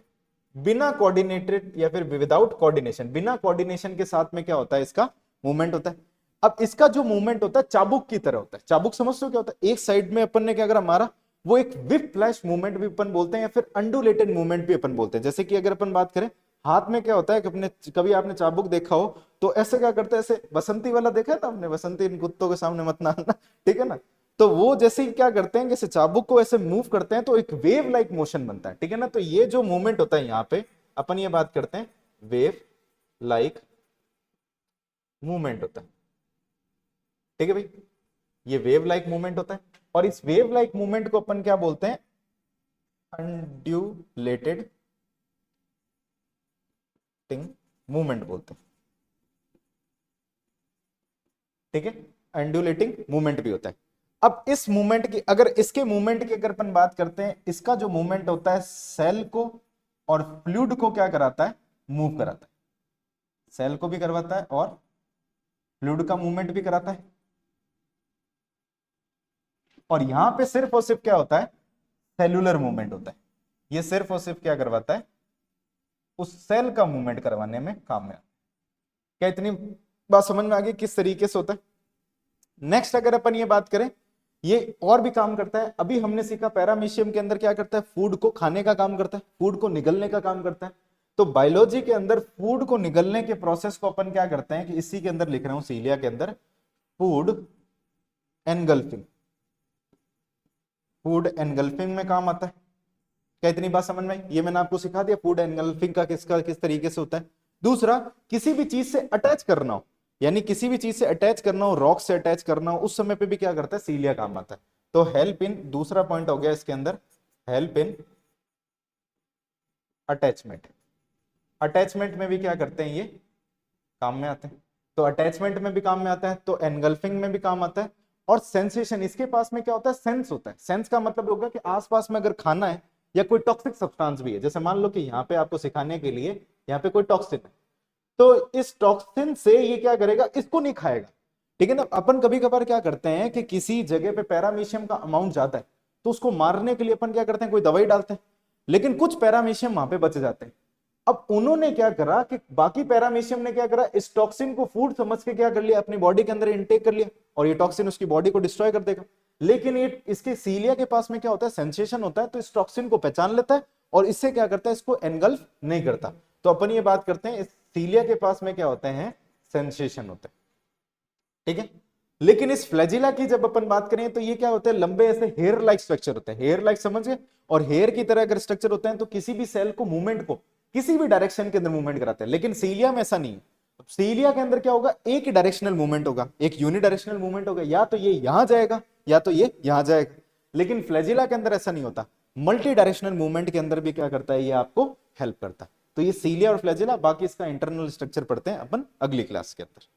बिना कोऑर्डिनेटेड या फिर विदाउट कोऑर्डिनेशन, बिना कोऑर्डिनेशन के साथ में क्या होता है, इसका मूवमेंट होता है। अब इसका जो मूवमेंट होता है चाबुक की तरह होता है। चाबुक समझते हो क्या होता है, एक साइड में अपन ने क्या करा, मारा, वो एक विप फ्लैश मूवमेंट भी अपन बोलते हैं या फिर अंडुलेटेड मूवमेंट भी अपन बोलते हैं। जैसे कि अगर अपन बात करें हाथ में क्या होता है कि अपने, कभी आपने चाबुक देखा हो तो ऐसे क्या करते हैं, ऐसे बसंती वाला देखा है ना आपने, बसंती इन कुत्तों के सामने मत नाचना, ठीक है ना? तो वो जैसे ही क्या करते हैं, जैसे चाबुक को ऐसे मूव करते हैं तो एक वेव लाइक मोशन बनता है, ठीक है ना? तो ये जो मूवमेंट होता है यहाँ पे अपन ये बात करते हैं वेव लाइक मूवमेंट होता है, ठीक है भाई? ये वेव लाइक मूवमेंट होता है, और इस वेव लाइक मूवमेंट को अपन क्या बोलते हैं, अनड्यूलेटेड मूवमेंट बोलते हैं, ठीक है? अंडुलेटिंग मूवमेंट भी होता है। अब इस मूवमेंट की, अगर इसके मूवमेंट की अगर अपन बात करते हैं, इसका जो मूवमेंट होता है सेल को और फ्लूइड को क्या कराता है, मूव कराता है। सेल को भी करवाता है और फ्लूइड का मूवमेंट भी कराता है। और यहां पे सिर्फ और सिर्फ क्या होता है, सेलुलर मूवमेंट होता है। ये सिर्फ और सिर्फ क्या करवाता है, उस सेल का मूवमेंट करवाने में काम में आता है। क्या इतनी बात समझ में आ गई किस तरीके से होता है? नेक्स्ट अगर अपन ये बात करें, ये और भी काम करता है। अभी हमने सीखा पैरामीशियम के अंदर क्या करता है, फूड को खाने का काम करता है, फूड को निगलने का काम करता है। तो बायोलॉजी के अंदर फूड को निगलने के प्रोसेस को अपन क्या करते हैं कि इसी के अंदर लिख रहा हूं, सीलिया के अंदर फूड एनगल्फिंग, फूड एनगल्फिंग में काम आता है। क्या इतनी बात समझ में आई? ये मैंने आपको सिखा दिया फूड एनगल्फिंग का किस तरीके से होता है। दूसरा, किसी भी चीज से अटैच करना हो, यानी किसी भी चीज से अटैच करना हो, रॉक से अटैच करना हो, उस समय पे भी क्या करता है, सीलिया काम आता है। तो हेल्प इन, दूसरा पॉइंट हो गया इसके अंदर, हेल्प इन अटैचमेंट। अटैचमेंट में भी क्या करते हैं, ये काम में आते हैं। तो अटैचमेंट में भी काम में आता है, तो एनगल्फिंग में भी काम आता है। और सेंसेशन, इसके पास में क्या होता है, सेंस होता है। सेंस का मतलब होगा कि आसपास में अगर खाना है या कोई टॉक्सिक सब्सटेंस भी है, जैसे मान लो कि यहाँ पे आपको सिखाने के लिए यहाँ पे कोई टॉक्सिन है, तो इस टॉक्सिन से ये क्या करेगा, इसको नहीं खाएगा। ठीक है ना। अपन कभी कभार क्या करते हैं कि किसी जगह पे पैरामीशियम का अमाउंट ज्यादा है, तो उसको मारने के लिए अपन क्या करते हैं, कोई दवाई डालते हैं, लेकिन कुछ पैरामीशियम वहां पे बच जाते हैं। अब उन्होंने क्या करा कि बाकी पैरामीशियम ने क्या करा, इस टॉक्सिन को फूड समझ के क्या कर लिया, अपनी बॉडी के अंदर इनटेक कर लिया, और ये टॉक्सिन उसकी बॉडी को डिस्ट्रॉय कर देगा। लेकिन ये इसके सीलिया के पास में क्या होता है, सेंसेशन होता है, तो इस टॉक्सिन को पहचान लेता है और इससे क्या करता है, इसको एनगल्फ नहीं करता। तो अपन ये बात करते हैं, इस सीलिया के पास में क्या होते हैं, सेंसेशन होता है। ठीक है। लेकिन इस फ्लैजिला की जब अपन बात करें तो ये क्या होते हैं, लंबे ऐसे हेयर लाइक स्ट्रक्चर होते हैं, हेयर लाइक समझ गए। और हेयर की तरह अगर स्ट्रक्चर होते हैं तो किसी भी सेल को मूवमेंट को किसी भी डायरेक्शन के अंदर मूवमेंट कराते हैं, लेकिन सीलिया में ऐसा नहीं है। सीलिया के अंदर क्या होगा, एक डायरेक्शनल मूवमेंट होगा, एक यूनिडायरेक्शनल मूवमेंट होगा, या तो ये यहां जाएगा या तो ये यहां जाएगा। लेकिन फ्लैजिला के अंदर ऐसा नहीं होता, मल्टी डायरेक्शनल मूवमेंट के अंदर भी क्या करता है, ये आपको हेल्प करता है। तो ये सीलिया और फ्लैजिला, बाकी इसका इंटरनल स्ट्रक्चर पढ़ते हैं अपन अगली क्लास के अंदर।